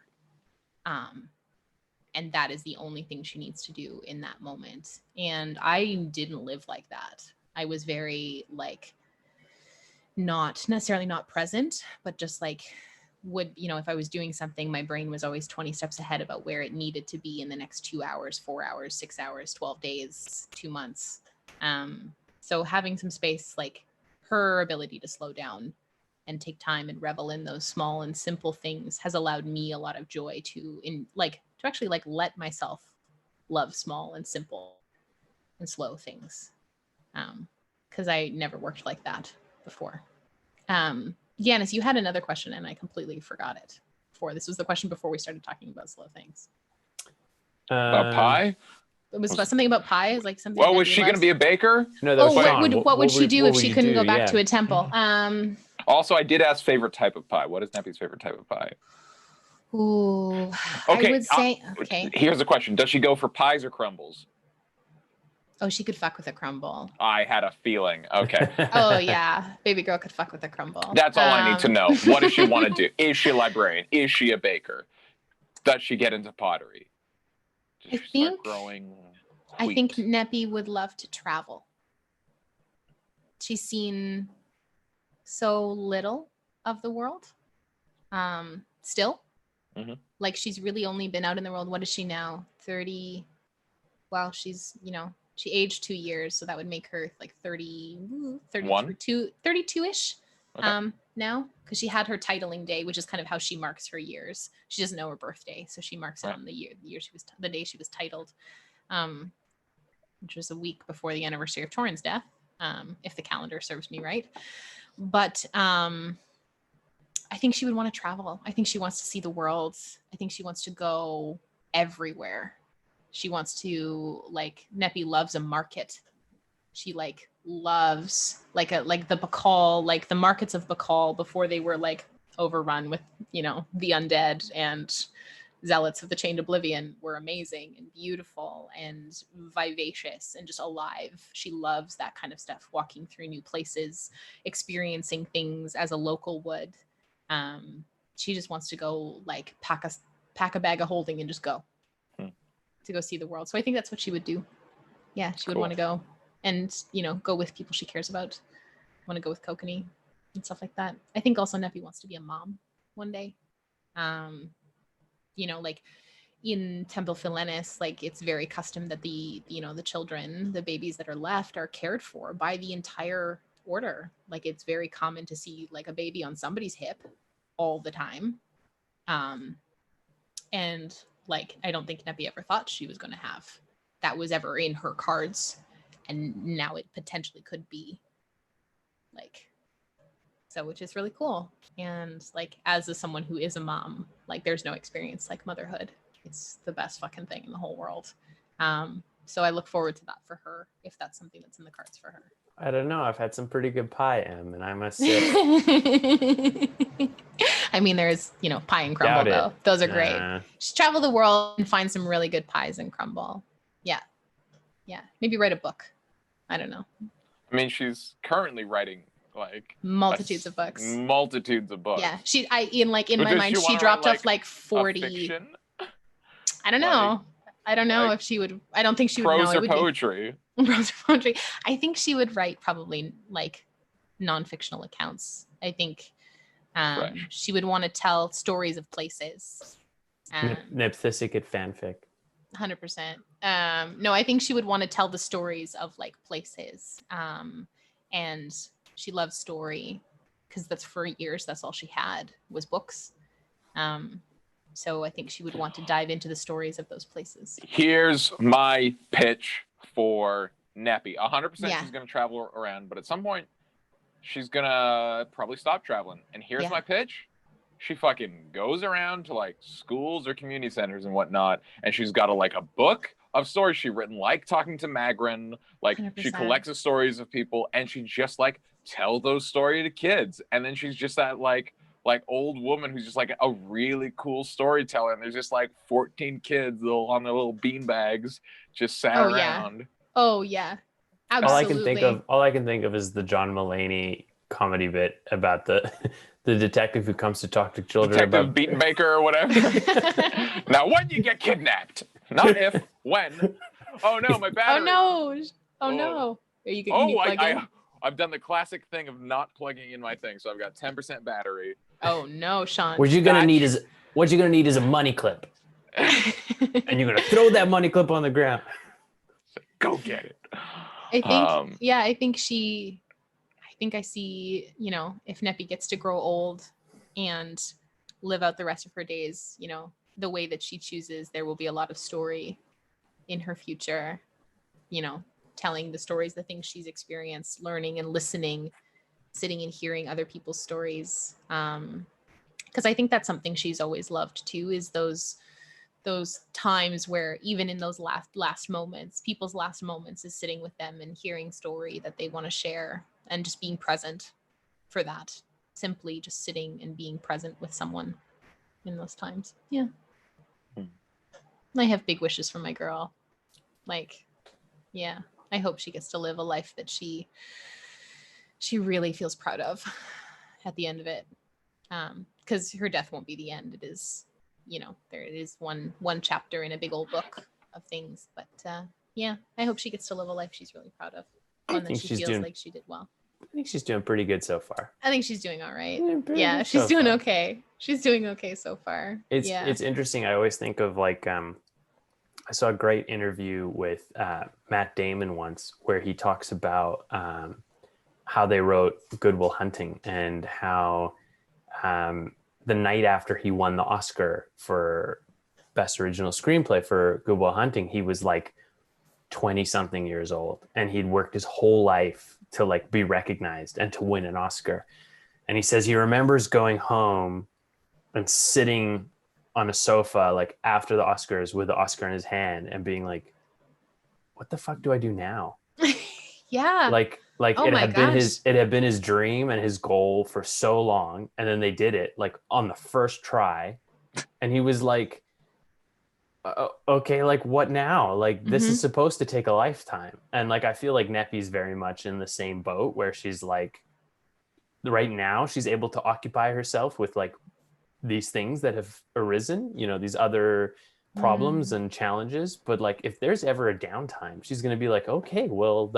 And that is the only thing she needs to do in that moment. And I didn't live like that. I was very like, not necessarily not present, but just like if I was doing something, my brain was always 20 steps ahead about where it needed to be in the next 2 hours, 4 hours, 6 hours, 12 days, 2 months. So having some space, like her ability to slow down and take time and revel in those small and simple things has allowed me a lot of joy to actually like let myself love small and simple and slow things. Because I never worked like that before. Yanis, you had another question and I completely forgot it. This was the question before we started talking about slow things. About pie? It was something about pie. Is like something. Well, was she going to be a baker? No, that was what would she do if she couldn't go back to a temple? Also, I did ask favorite type of pie. What is Neppy's favorite type of pie? Ooh, okay, I would say. Okay. Here's the question: does she go for pies or crumbles? Oh, she could fuck with a crumble. I had a feeling. Okay. Oh yeah, baby girl could fuck with a crumble. That's all I need to know. What does she want to do? Is she a librarian? Is she a baker? Does she get into pottery? Does she start growing wheat? I think Neppy would love to travel. She's seen so little of the world. Still. Mm-hmm. Like she's really only been out in the world. What is she now? 30. Well, she's, she aged 2 years, so that would make her like 32-ish. Okay. Now, because she had her titling day, which is kind of how she marks her years. She doesn't know her birthday, so she marks it on the day she was titled, which was a week before the anniversary of Torrhen's death, if the calendar serves me right. But I think she would want to travel. I think she wants to see the world. I think she wants to go everywhere. She wants to, like, Neppy loves a market. She loves the Bacall, like the markets of Bacall before they were like overrun with, the undead and zealots of the Chained Oblivion were amazing and beautiful and vivacious and just alive. She loves that kind of stuff, walking through new places, experiencing things as a local would. She just wants to go like pack a bag of holding and just go to go see the world. So I think that's what she would do. Yeah, she would want to go and, go with people she cares about. Want to go with Kokenee and stuff like that. I think also Neppy wants to be a mom one day. Like in Temple Philenis, like it's very custom that the children, the babies that are left are cared for by the entire order. Like it's very common to see like a baby on somebody's hip all the time. And like, I don't think Neppy ever thought she was going to have that was ever in her cards. And now it potentially could be like, so, which is really cool. And like, as someone who is a mom, like there's no experience like motherhood. It's the best fucking thing in the whole world. So I look forward to that for her, if that's something that's in the cards for her. I don't know. I've had some pretty good pie, Em, and I must say. I mean, there's, pie and crumble, though. Those are great. Just travel the world and find some really good pies and crumble. Yeah. Yeah. Maybe write a book. I don't know. I mean, she's currently writing like multitudes of books. Yeah. In my mind, she dropped off like 40. I don't know. I don't know if she would. I don't think she would know. Prose or poetry? Prose or poetry. I think she would write probably like non-fictional accounts. I think she would want to tell stories of places. Nepthisicate fanfic. 100%. No, I think she would want to tell the stories of like places. And she loves story because that's for years. That's all she had was books. So I think she would want to dive into the stories of those places. Here's my pitch for Neppy. 100% she's going to travel around, but at some point she's going to probably stop traveling. And here's my pitch. She fucking goes around to like schools or community centers and whatnot. And she's got a book of stories she's written, like Talking to Magrin. Like 100%. She collects the stories of people and she just like tell those stories to kids. And then she's just that like old woman who's just like a really cool storyteller, and there's just like 14 kids on their little bean bags just sat around. Oh yeah. Absolutely. All I can think of is the John Mulaney comedy bit about the detective who comes to talk to children about Beatenbaker or whatever. Now when you get kidnapped, not if, when. Oh no, my battery. Oh no. Are you going I've done the classic thing of not plugging in my thing, so I've got 10% battery. Oh no, Sean. What you're gonna need is a money clip, and you're gonna throw that money clip on the ground. Go get it. I think I see. If Neppy gets to grow old and live out the rest of her days, the way that she chooses, there will be a lot of story in her future. Telling the stories, the things she's experienced, learning and listening, sitting and hearing other people's stories. Because I think that's something she's always loved too, is those times where even in those last moments, people's last moments is sitting with them and hearing story that they want to share and just being present for that. Simply just sitting and being present with someone in those times. Yeah. I have big wishes for my girl. Yeah. I hope she gets to live a life that she really feels proud of at the end of it. Because her death won't be the end. It is, there it is one chapter in a big old book of things. But yeah, I hope she gets to live a life she's really proud of. One that she feels like she did well. I think she's doing pretty good so far. I think she's doing all right. Yeah, she's doing okay. She's doing okay so far. It's interesting. I always think of like I saw a great interview with Matt Damon once where he talks about how they wrote Good Will Hunting and how the night after he won the Oscar for Best Original Screenplay for Good Will Hunting, he was like 20 something years old and he'd worked his whole life to like be recognized and to win an Oscar. And he says he remembers going home and sitting on a sofa like after the Oscars with the Oscar in his hand and being like, what the fuck do I do now? Yeah. Like oh it had been his dream and his goal for so long, and then they did it like on the first try, and he was like, okay, like what now? Like this is supposed to take a lifetime. And like I feel like Neppy's very much in the same boat where she's like, right now she's able to occupy herself with like these things that have arisen, these other problems and challenges, but like if there's ever a downtime, she's going to be like, okay, well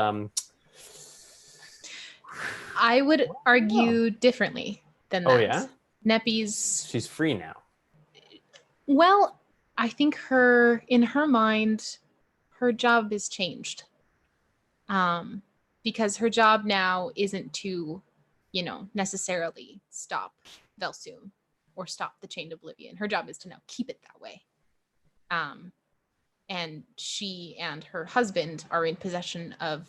I would argue differently than that. Oh yeah, she's free now. Well, I think in her mind, her job is changed. Because her job now isn't to, necessarily stop Velsum or stop the Chained Oblivion. Her job is to now keep it that way. And she and her husband are in possession of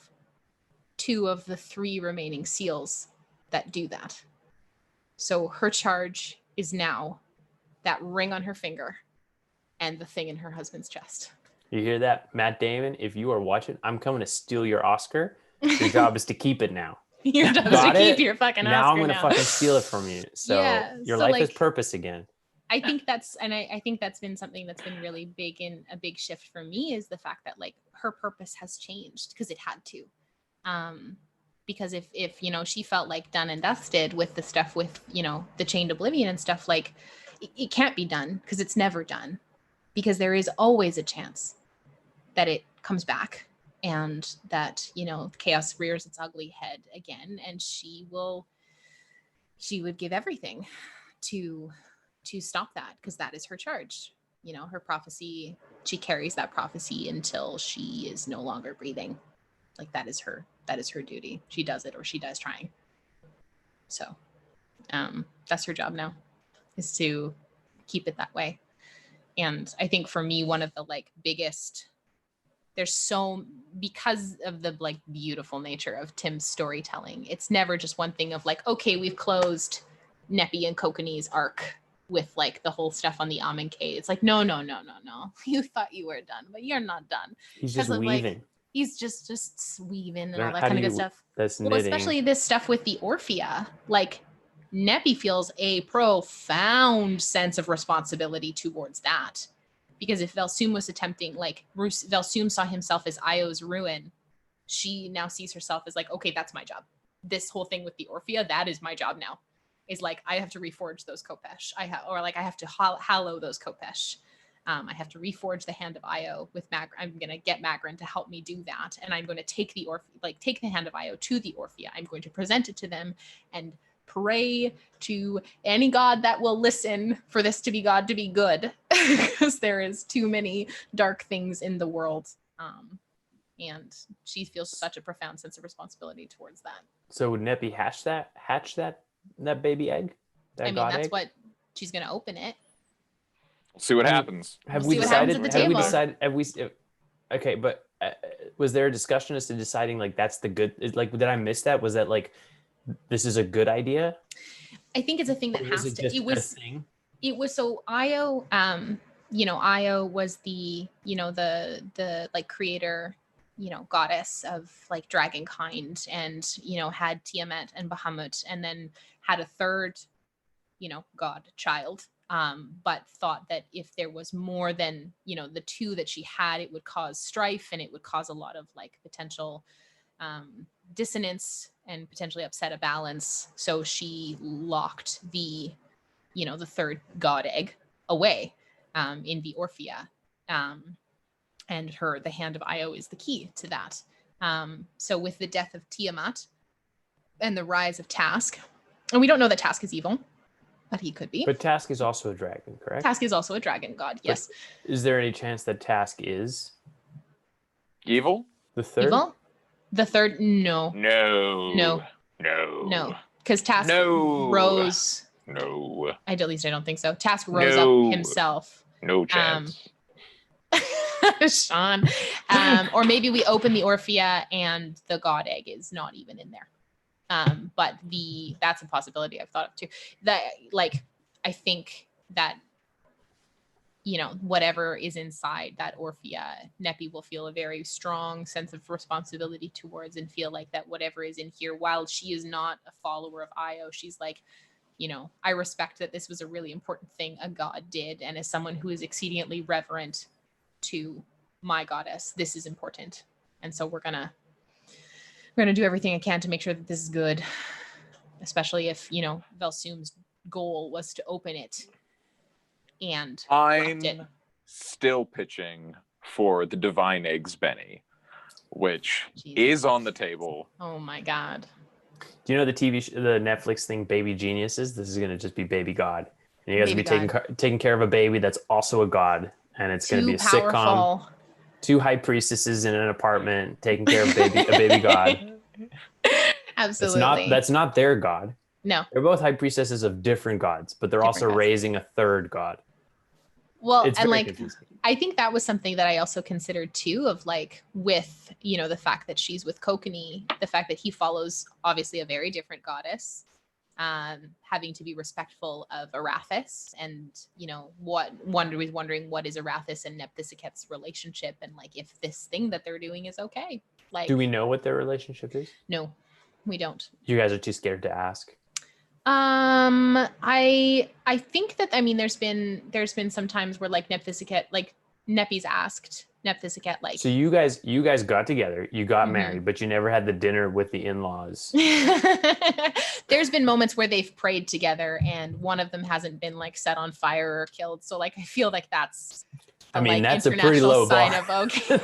2 of the 3 remaining seals that do that. So her charge is now that ring on her finger and the thing in her husband's chest. You hear that, Matt Damon? If you are watching, I'm coming to steal your Oscar. Your job is to keep it now. Your job is to keep your fucking Oscar now. I'm going to fucking steal it from you. So your life has purpose again. I think that's been something that's been really big in a big shift for me is the fact that like her purpose has changed because it had to. Because if she felt like done and dusted with the stuff with, the Chained Oblivion and stuff, like it can't be done because it's never done, because there is always a chance that it comes back and that, chaos rears its ugly head again. And she would give everything to stop that, because that is her charge. Her prophecy, she carries that prophecy until she is no longer breathing. Like that is her duty. She does it or she dies trying. So that's her job now, is to keep it that way. And I think for me, one of the like biggest, because of the like beautiful nature of Tim's storytelling, it's never just one thing of like, okay, we've closed Neppy and Kokenee's arc with like the whole stuff on the Amonkhet. It's like, no. You thought you were done, but you're not done. He's just weaving. Like, he's just weaving and all that kind of good stuff. That's knitting. Especially this stuff with the Orphea. Like Neppy feels a profound sense of responsibility towards that. Because if Velsum was attempting, like Velsum saw himself as Io's ruin, she now sees herself as like, okay, that's my job. This whole thing with the Orphea, that is my job now. Is like, I have to reforge those Khopesh. I have to hallow those Khopesh. I have to reforge the hand of Io with Magrin. I'm going to get Magrin to help me do that. And I'm going to take the hand of Io to the Orphea. I'm going to present it to them and pray to any god that will listen for this to be God to be good, because there is too many dark things in the world. And she feels such a profound sense of responsibility towards that. So would Neppy hatch that baby egg? That's egg? What she's going to open it. We'll see what happens. Have we decided? Okay, but was there a discussion as to deciding like that's the good? Like, did I miss that? Was that like this is a good idea? I think it's a thing that has to. It was so Io. Io was the the like creator, goddess of like dragonkind, and had Tiamat and Bahamut, and then had a third, god child. but thought that if there was more than, the two that she had, it would cause strife and it would cause a lot of like potential dissonance and potentially upset a balance. So she locked the third god egg away in the Orphea. And the hand of Io is the key to that. So with the death of Tiamat and the rise of Task, and we don't know that Task is evil, but he could be. But Task is also a dragon, correct? Task is also a dragon god, yes. But is there any chance that Task is evil? The third? Evil? The third? No. No. Because Task rose. No. At least I don't think so. Task rose up himself. No chance. Sean. Or maybe we open the Orphea and the god egg is not even in there. But that's a possibility I've thought of too. That I think that whatever is inside that Orphea, Neppy will feel a very strong sense of responsibility towards and feel like that whatever is in here, while she is not a follower of Io, she's like, I respect that this was a really important thing a god did, and as someone who is exceedingly reverent to my goddess, this is important, and so we're gonna do everything I can to make sure that this is good, especially if Velsum's goal was to open it. And I'm still pitching for the Divine Eggs Benny, which is on the table. Oh my god. Do you know the the Netflix thing, Baby Geniuses? This is going to just be Baby God. And you guys will be taking care of a baby that's also a god. And it's going to be a sitcom. 2 high priestesses in an apartment taking care of a baby god. Absolutely. That's not their god. No. They're both high priestesses of different gods, but they're also raising a third god. Well, it's and confusing. I think that was something that I also considered too, of with, the fact that she's with Kokenee, the fact that he follows obviously a very different goddess, having to be respectful of Arathis, and, wondering what is Arathis and Nephthysicet's relationship, and if this thing that they're doing is okay. Do we know what their relationship is? No, we don't. You guys are too scared to ask. I think that there's been some times where Nephthysicet, Neppy's asked Nephthysicet So you guys got together, you got married, but you never had the dinner with the in-laws. There's been moments where they've prayed together and one of them hasn't been set on fire or killed. So I feel like that's that's a pretty low sign bar. Of okay.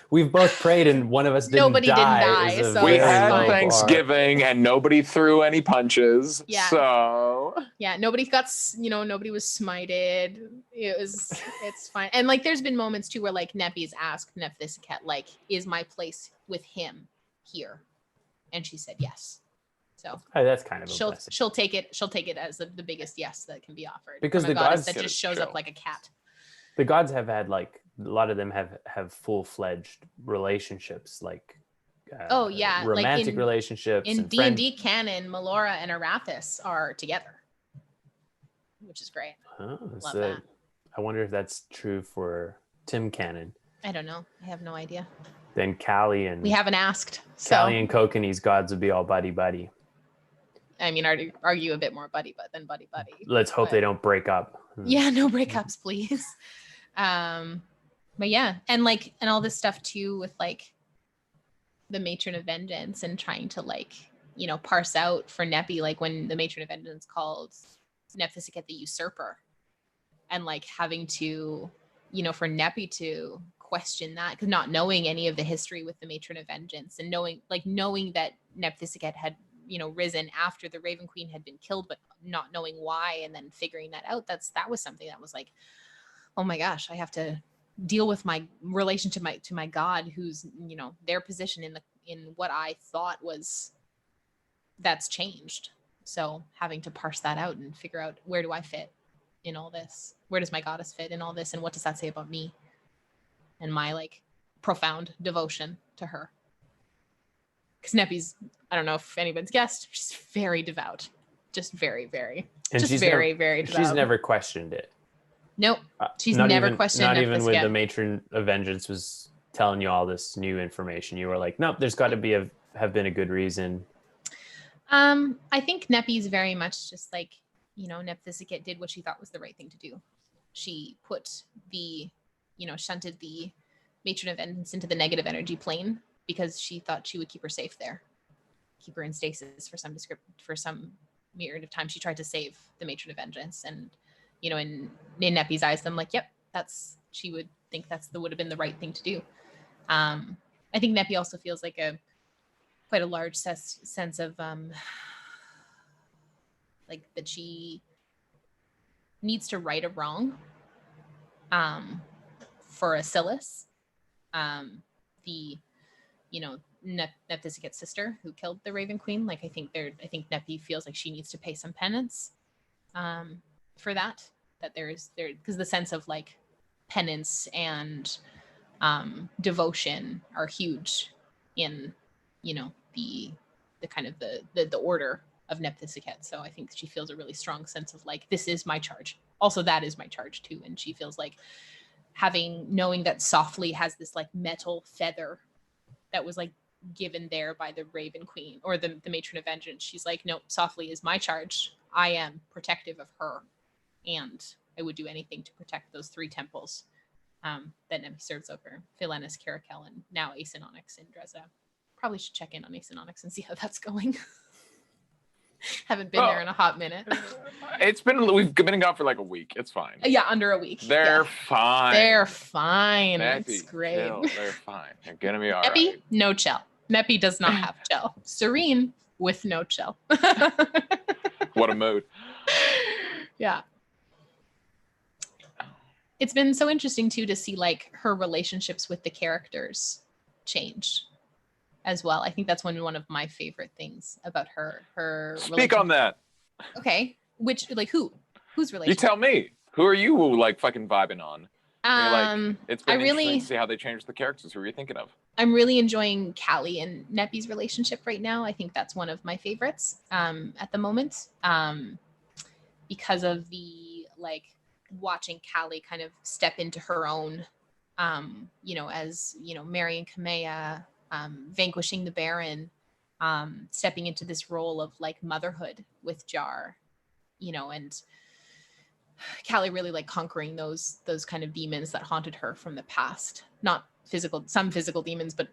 We've both prayed and one of us didn't Nobody die. didn't die. So we had fine. Thanksgiving and nobody threw any punches. Yeah. So nobody nobody was smited. It's fine. And there's been moments too where Neppy's asked Nephthysicet, is my place with him here? And she said yes. So that's kind of she'll take it. She'll take it as the biggest yes that can be offered. Because from the goddess gods that just shows up like a cat. The gods have had a lot of them have full-fledged relationships, romantic relationships. In D&D canon, Melora and Arathis are together, which is great. Oh, Love that. I wonder if that's true for Tim canon. I don't know. I have no idea. Then Callie and... We haven't asked. Callie and Kokenee's gods would be all buddy-buddy. Argue a bit more buddy than buddy-buddy. Let's hope they don't break up. Yeah, no breakups, please. But yeah, and all this stuff too with the Matron of Vengeance and trying to parse out for Neppy, when the Matron of Vengeance called Nephthysicet the usurper, and having to, for Neppy to question that, because not knowing any of the history with the Matron of Vengeance, and knowing that Nephthysicet had risen after the Raven Queen had been killed, but not knowing why, and then figuring that out, that was something that was oh my gosh, I have to deal with my relation to my God, who's their position in what I thought was, that's changed. So having to parse that out and figure out, where do I fit in all this? Where does my goddess fit in all this? And what does that say about me and my profound devotion to her? Because Neppy's, I don't know if anybody's guessed, she's very devout. Just very, very, and just very, very devout. She's never questioned it. Nope. She's never questioned it. Not even when the Matron of Vengeance was telling you all this new information. You were nope, there's got to have been a good reason. I think Neppy's very much just Nephthisiket did what she thought was the right thing to do. She put shunted the Matron of Vengeance into the negative energy plane because she thought she would keep her safe there, keep her in stasis for some myriad of time. She tried to save the Matron of Vengeance, and in Neppy's eyes, I'm like, yep, she would think would have been the right thing to do. I think Neppy also feels like quite a large sense of like that she needs to right a wrong for Asilis, the Nephthisiket sister who killed the Raven Queen. Like I think Neppy feels like she needs to pay some penance for that because the sense of like penance and devotion are huge in the kind of the order of Nephthisiket. So I think she feels a really strong sense of like, this is my charge. Also, that is my charge too. And she feels like knowing that Softly has this like metal feather that was like given there by the Raven Queen or the Matron of Vengeance. She's like, no, Softly is my charge. I am protective of her. And I would do anything to protect those 3 temples that Neppy serves over. Philenis, Caracal, and now Ace and Onyx in Dresda. Probably should check in on Ace and Onyx and see how that's going. Haven't been there in a hot minute. We've been gone for like a week. It's fine. Yeah, under a week. They're fine. They're fine. Neppy, it's great. Chill. They're fine. They're gonna be all Neppy, right. no chill. Neppy does not have chill. Serene with no chill. What a mood. Yeah. It's been so interesting too to see like her relationships with the characters change as well. I think that's one of my favorite things about her. Speak on that. Okay. Which like whose relationship? You tell me. Who are you like fucking vibing on? It's been interesting to see how they changed the characters. Who are you thinking of? I'm really enjoying Callie and Neppy's relationship right now. I think that's one of my favorites at the moment because of the like watching Callie kind of step into her own, as Mary and Kamea, vanquishing the Baron, stepping into this role of like motherhood with Jar, and Callie really like conquering those kind of demons that haunted her from the past. Not some physical demons, but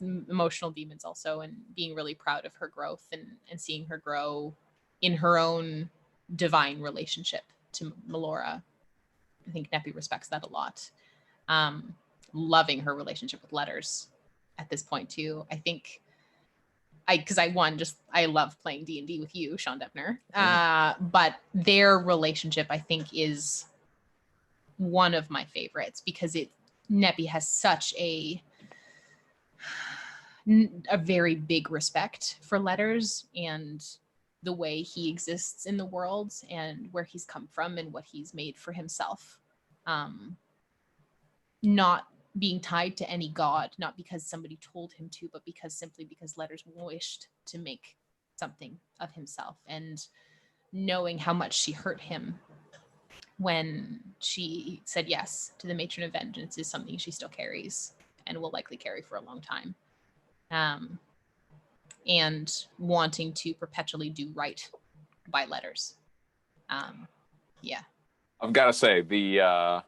emotional demons also, and being really proud of her growth and seeing her grow in her own divine relationship to Melora. I think Neppy respects that a lot. Loving her relationship with Letters at this point too. I think I love playing D&D with you, Sean Deppner. But their relationship, I think, is one of my favorites because Neppy has such a very big respect for Letters and the way he exists in the world and where he's come from and what he's made for himself. Not being tied to any god, not because somebody told him to, but simply because Letters wished to make something of himself, and knowing how much she hurt him when she said yes to the Matron of Vengeance is something she still carries and will likely carry for a long time. And wanting to perpetually do right by Letters. Yeah. I've got to say the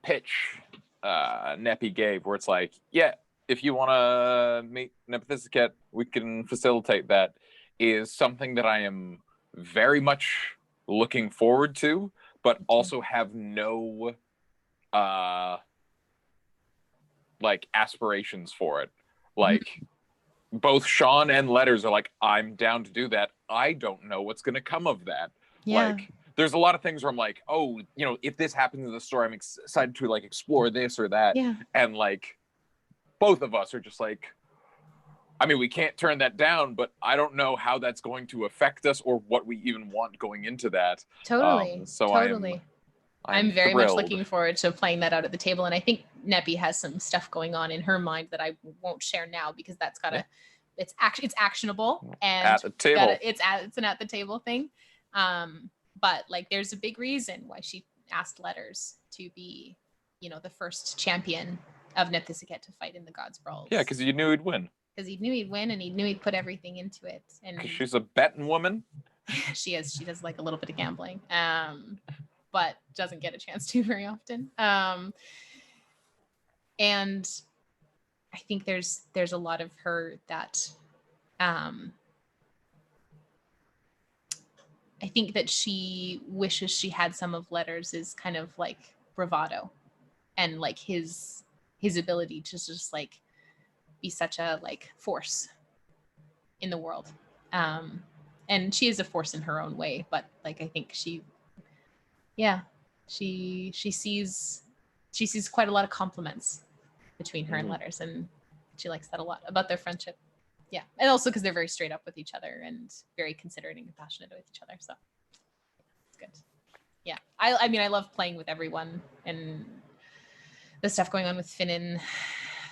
pitch Neppy gave, where it's like, yeah, if you want to meet Nephthisiket, we can facilitate that, is something that I am very much looking forward to, but also have no like aspirations for it. Like both Sean and Letters are like, I'm down to do that. I don't know what's going to come of that. Yeah. Like there's a lot of things where I'm like, oh, if this happens in the story, I'm excited to like explore this or that. Yeah. And like both of us are just like, I mean, we can't turn that down, but I don't know how that's going to affect us or what we even want going into that. Totally. Totally. I'm very thrilled. much looking forward to playing that out at the table. And I think Neppy has some stuff going on in her mind that I won't share now because that's it's actionable and at the table. It's an at the table thing. But like, there's a big reason why she asked Letters to be, the first champion of Nephthisiket to fight in the God's Brawls. Yeah, because you knew he'd win. Because he knew he'd win and he knew he'd put everything into it. And she's a betting woman. She does like a little bit of gambling, but doesn't get a chance to very often. And I think there's a lot of her that I think that she wishes she had some of Letters is kind of like bravado and like his ability to just like be such a like force in the world. And she is a force in her own way, but like I think she sees quite a lot of compliments between her and Letters, and she likes that a lot about their friendship. Yeah, and also because they're very straight up with each other and very considerate and compassionate with each other, so it's good. Yeah, I mean I love playing with everyone, and the stuff going on with Finnan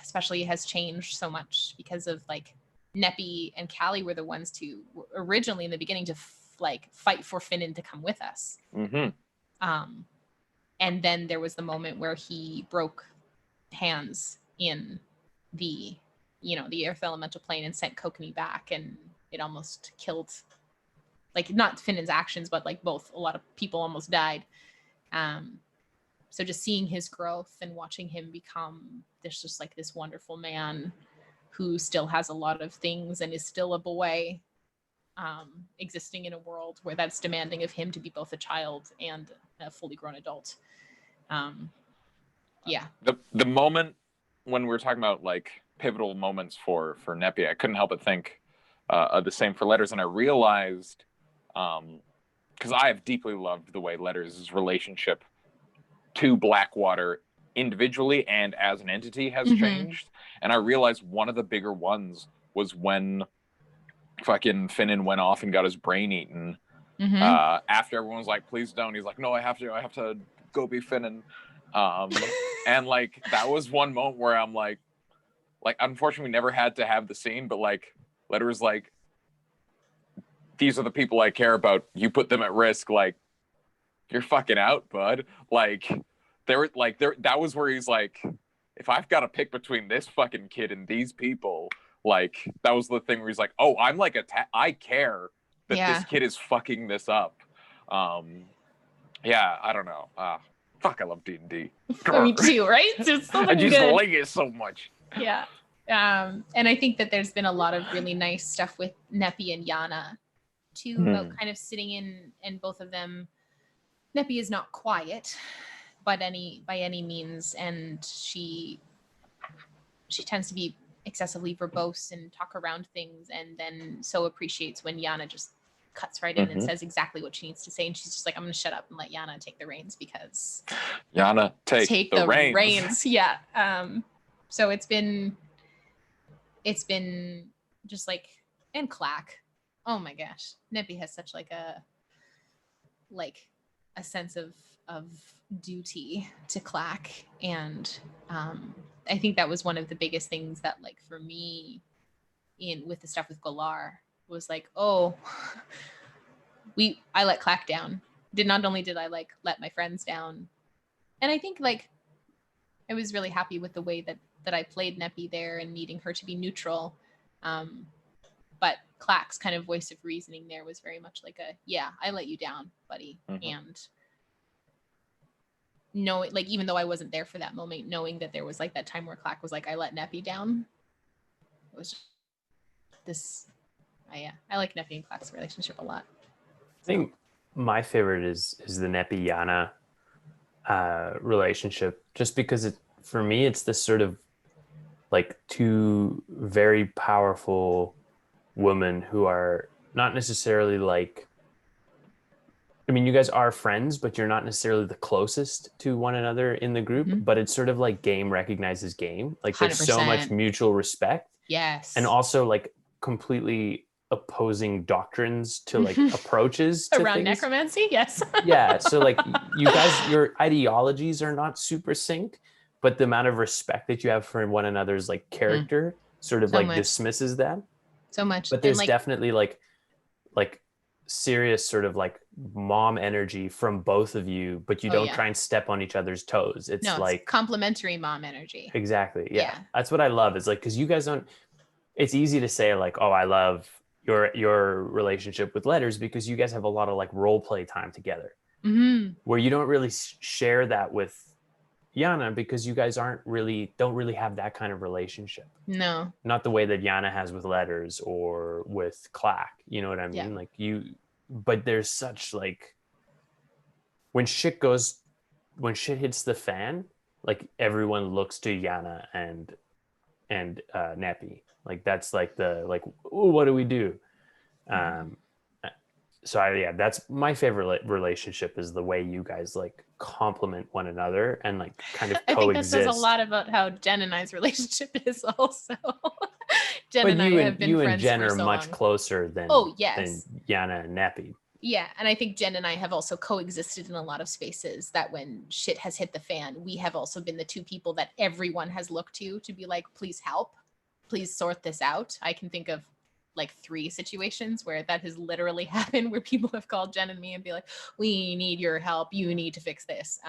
especially has changed so much because of like Neppy and Callie were the ones to originally in the beginning to like fight for Finnan to come with us. And then there was the moment where he broke hands in the earth elemental plane and sent Kokenee back, and it almost killed, like not Finnan's actions, but like both, a lot of people almost died. So just seeing his growth and watching him become this wonderful man who still has a lot of things and is still a boy, existing in a world where that's demanding of him to be both a child and a fully grown adult. The moment when we're talking about like pivotal moments for Neppy, I couldn't help but think of the same for Letters, and I realized because I have deeply loved the way Letters' relationship to Blackwater individually and as an entity has changed, and I realized one of the bigger ones was when fucking Finnan went off and got his brain eaten. After everyone was like, please don't, he's like, no, I have to go be Finnan. And like that was one moment where I'm like unfortunately we never had to have the scene, but like Letters like, these are the people I care about, you put them at risk, like you're fucking out, bud. Like that was where he's like, if I've got to pick between this fucking kid and these people, like that was the thing where he's like, oh, I'm like I care that this kid is fucking this up. I don't know. Fuck, I love D&D. Me too, right? It's so I just good. like it so much. Yeah. And I think that there's been a lot of really nice stuff with Neppy and Yana too, about kind of sitting in, and both of them, Neppy is not quiet by any means, and she tends to be excessively verbose and talk around things, and then so appreciates when Yana just cuts right in and says exactly what she needs to say, and she's just like, I'm gonna shut up and let Yana take the reins, because Yana take the reins. Yeah. So it's been just like, and Clack, oh my gosh, Neppy has such like a sense of duty to Clack, and I think that was one of the biggest things that like for me with the stuff with Galar was like, oh, I let Clack down. Not only did I like let my friends down, and I think like I was really happy with the way that I played Neppy there and needing her to be neutral, but Clack's kind of voice of reasoning there was very much like I let you down, buddy. And knowing, like, even though I wasn't there for that moment, knowing that there was like that time where Clack was like, I let Neppy down, it was just this. I like Neppy and Clack's relationship a lot. I think my favorite is the Neppy Yana relationship, just because for me it's this sort of like two very powerful women who are not necessarily like, I mean, you guys are friends, but you're not necessarily the closest to one another in the group, but it's sort of like game recognizes game. Like there's 100%. so much mutual respect. Yes. And also like completely opposing doctrines to like approaches to around things. Necromancy. Yes. Yeah. So like you guys, your ideologies are not super synced, but the amount of respect that you have for one another's like character sort of So like much. dismisses that. So much. But there's like, definitely like serious sort of like mom energy from both of you, but you don't try and step on each other's toes. It's like complementary mom energy. Exactly. Yeah. That's what I love. Is like, because you guys don't, it's easy to say like, oh, I love, your relationship with Letters, because you guys have a lot of like role play time together, Mm-hmm. where you don't really share that with Yana, because you guys don't really have that kind of relationship. No. Not the way that Yana has with Letters or with Clack. You know what I mean? Yeah. Like but there's such like, when shit hits the fan, like everyone looks to Yana and Neppy. Like that's like ooh, what do we do? So that's my favorite relationship, is the way you guys like complement one another and like kind of I think that coexist. says a lot about how Jen and I's relationship is also. Jen But and I have been you friends and Jen for are so much long. closer than yes. than Yana and Neppy. Yeah, and I think Jen and I have also coexisted in a lot of spaces that when shit has hit the fan, we have also been the two people that everyone has looked to be like, please help, please sort this out. I can think of like 3 situations where that has literally happened, where people have called Jen and me and be like, we need your help, you need to fix this.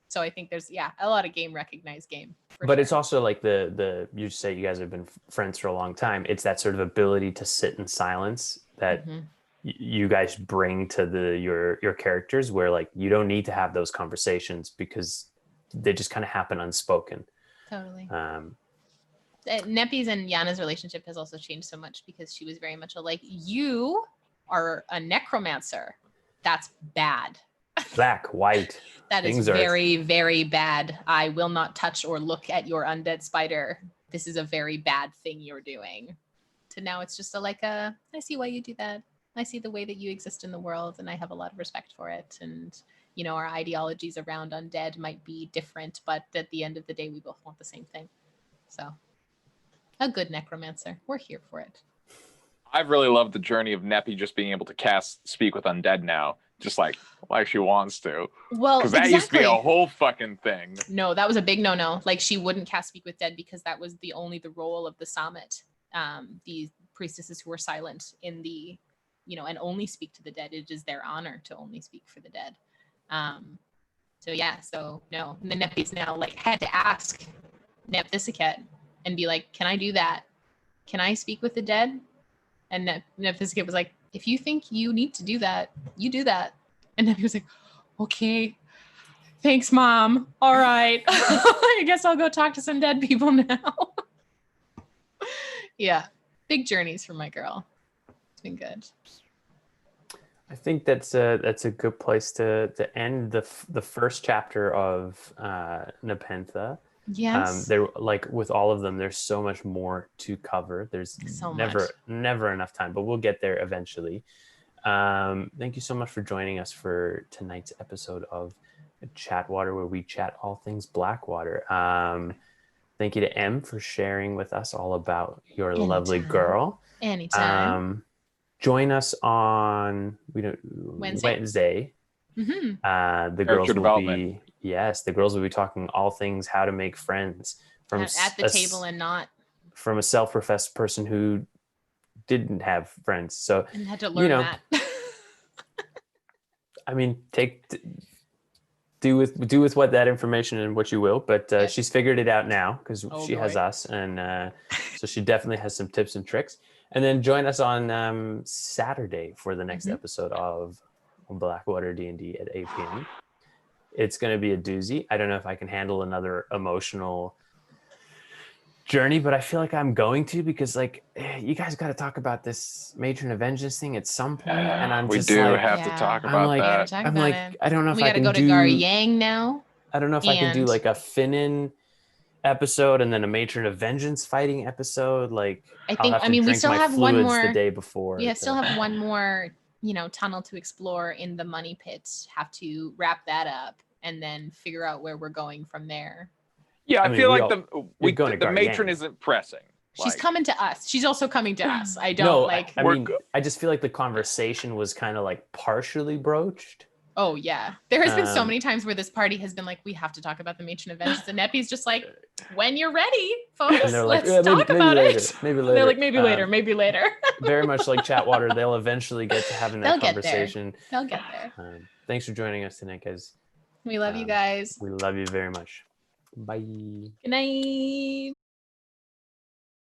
So I think there's a lot of game recognized game. But sure. It's also like you say you guys have been friends for a long time. It's that sort of ability to sit in silence that you guys bring to your characters, where like you don't need to have those conversations because they just kind of happen unspoken. Totally. Neppy's and Yana's relationship has also changed so much, because she was very much like, you are a necromancer. That's bad. Black, white. That is very, very bad. I will not touch or look at your undead spider. This is a very bad thing you're doing. To now it's just I see why you do that. I see the way that you exist in the world, and I have a lot of respect for it. And, our ideologies around undead might be different, but at the end of the day, we both want the same thing. So, a good necromancer. We're here for it. I've really loved the journey of Neppy just being able to speak with undead now, just like she wants to. Well, because that used to be a whole fucking thing. No, that was a big no-no. Like, she wouldn't cast speak with dead because that was the role of the Summit. The priestesses who were silent in the, and only speak to the dead. It is their honor to only speak for the dead. So no. And the Neppy's now had to ask Nepentha and be like, can I do that? Can I speak with the dead? And Nepentha was like, if you think you need to do that, you do that. And Neppy was like, okay, thanks, Mom. All right. I guess I'll go talk to some dead people now. Yeah. Big journeys for my girl. It's been good. I think that's a good place to end the first chapter of Nepentha. Yes. There, with all of them, there's so much more to cover. There's never enough time, but we'll get there eventually. Thank you so much for joining us for tonight's episode of chatWater, where we chat all things Blackwater. Thank you to M for sharing with us all about your lovely girl. Anytime. Join us on Wednesday. Mm-hmm. The girls will be talking all things how to make friends from at the table, and not from a self-professed person who didn't have friends. So and had to learn that. I mean, do with what that information and what you will, but yes. She's figured it out now because she has us, and so she definitely has some tips and tricks. And then join us on Saturday for the next episode of Blackwater D&D at 8 p.m. It's going to be a doozy. I don't know if I can handle another emotional journey, but I feel like I'm going to, because you guys got to talk about this Matron of Vengeance thing at some point, and I'm just have to talk about that. I'm like, I don't know if I can go to Gar Yang now. I don't know if I can do a Finnan episode and then a Matron of Vengeance fighting episode. We still have one more the day before. Yeah, still have one more tunnel to explore in the money pit. Have to wrap that up and then figure out where we're going from there. Yeah, I feel like the matron isn't pressing. She's coming to us. She's also coming to us. I just feel like the conversation was kind of partially broached. Oh yeah, there has been so many times where this party has been like, we have to talk about the Matron of Vengeance, and Neppy's just like, when you're ready, folks, let's talk about it. Maybe later. They're like, maybe later. Very much like chatWater, they'll eventually get to having that conversation. They'll get there. Thanks for joining us tonight, guys. We love you guys. We love you very much. Bye. Good night.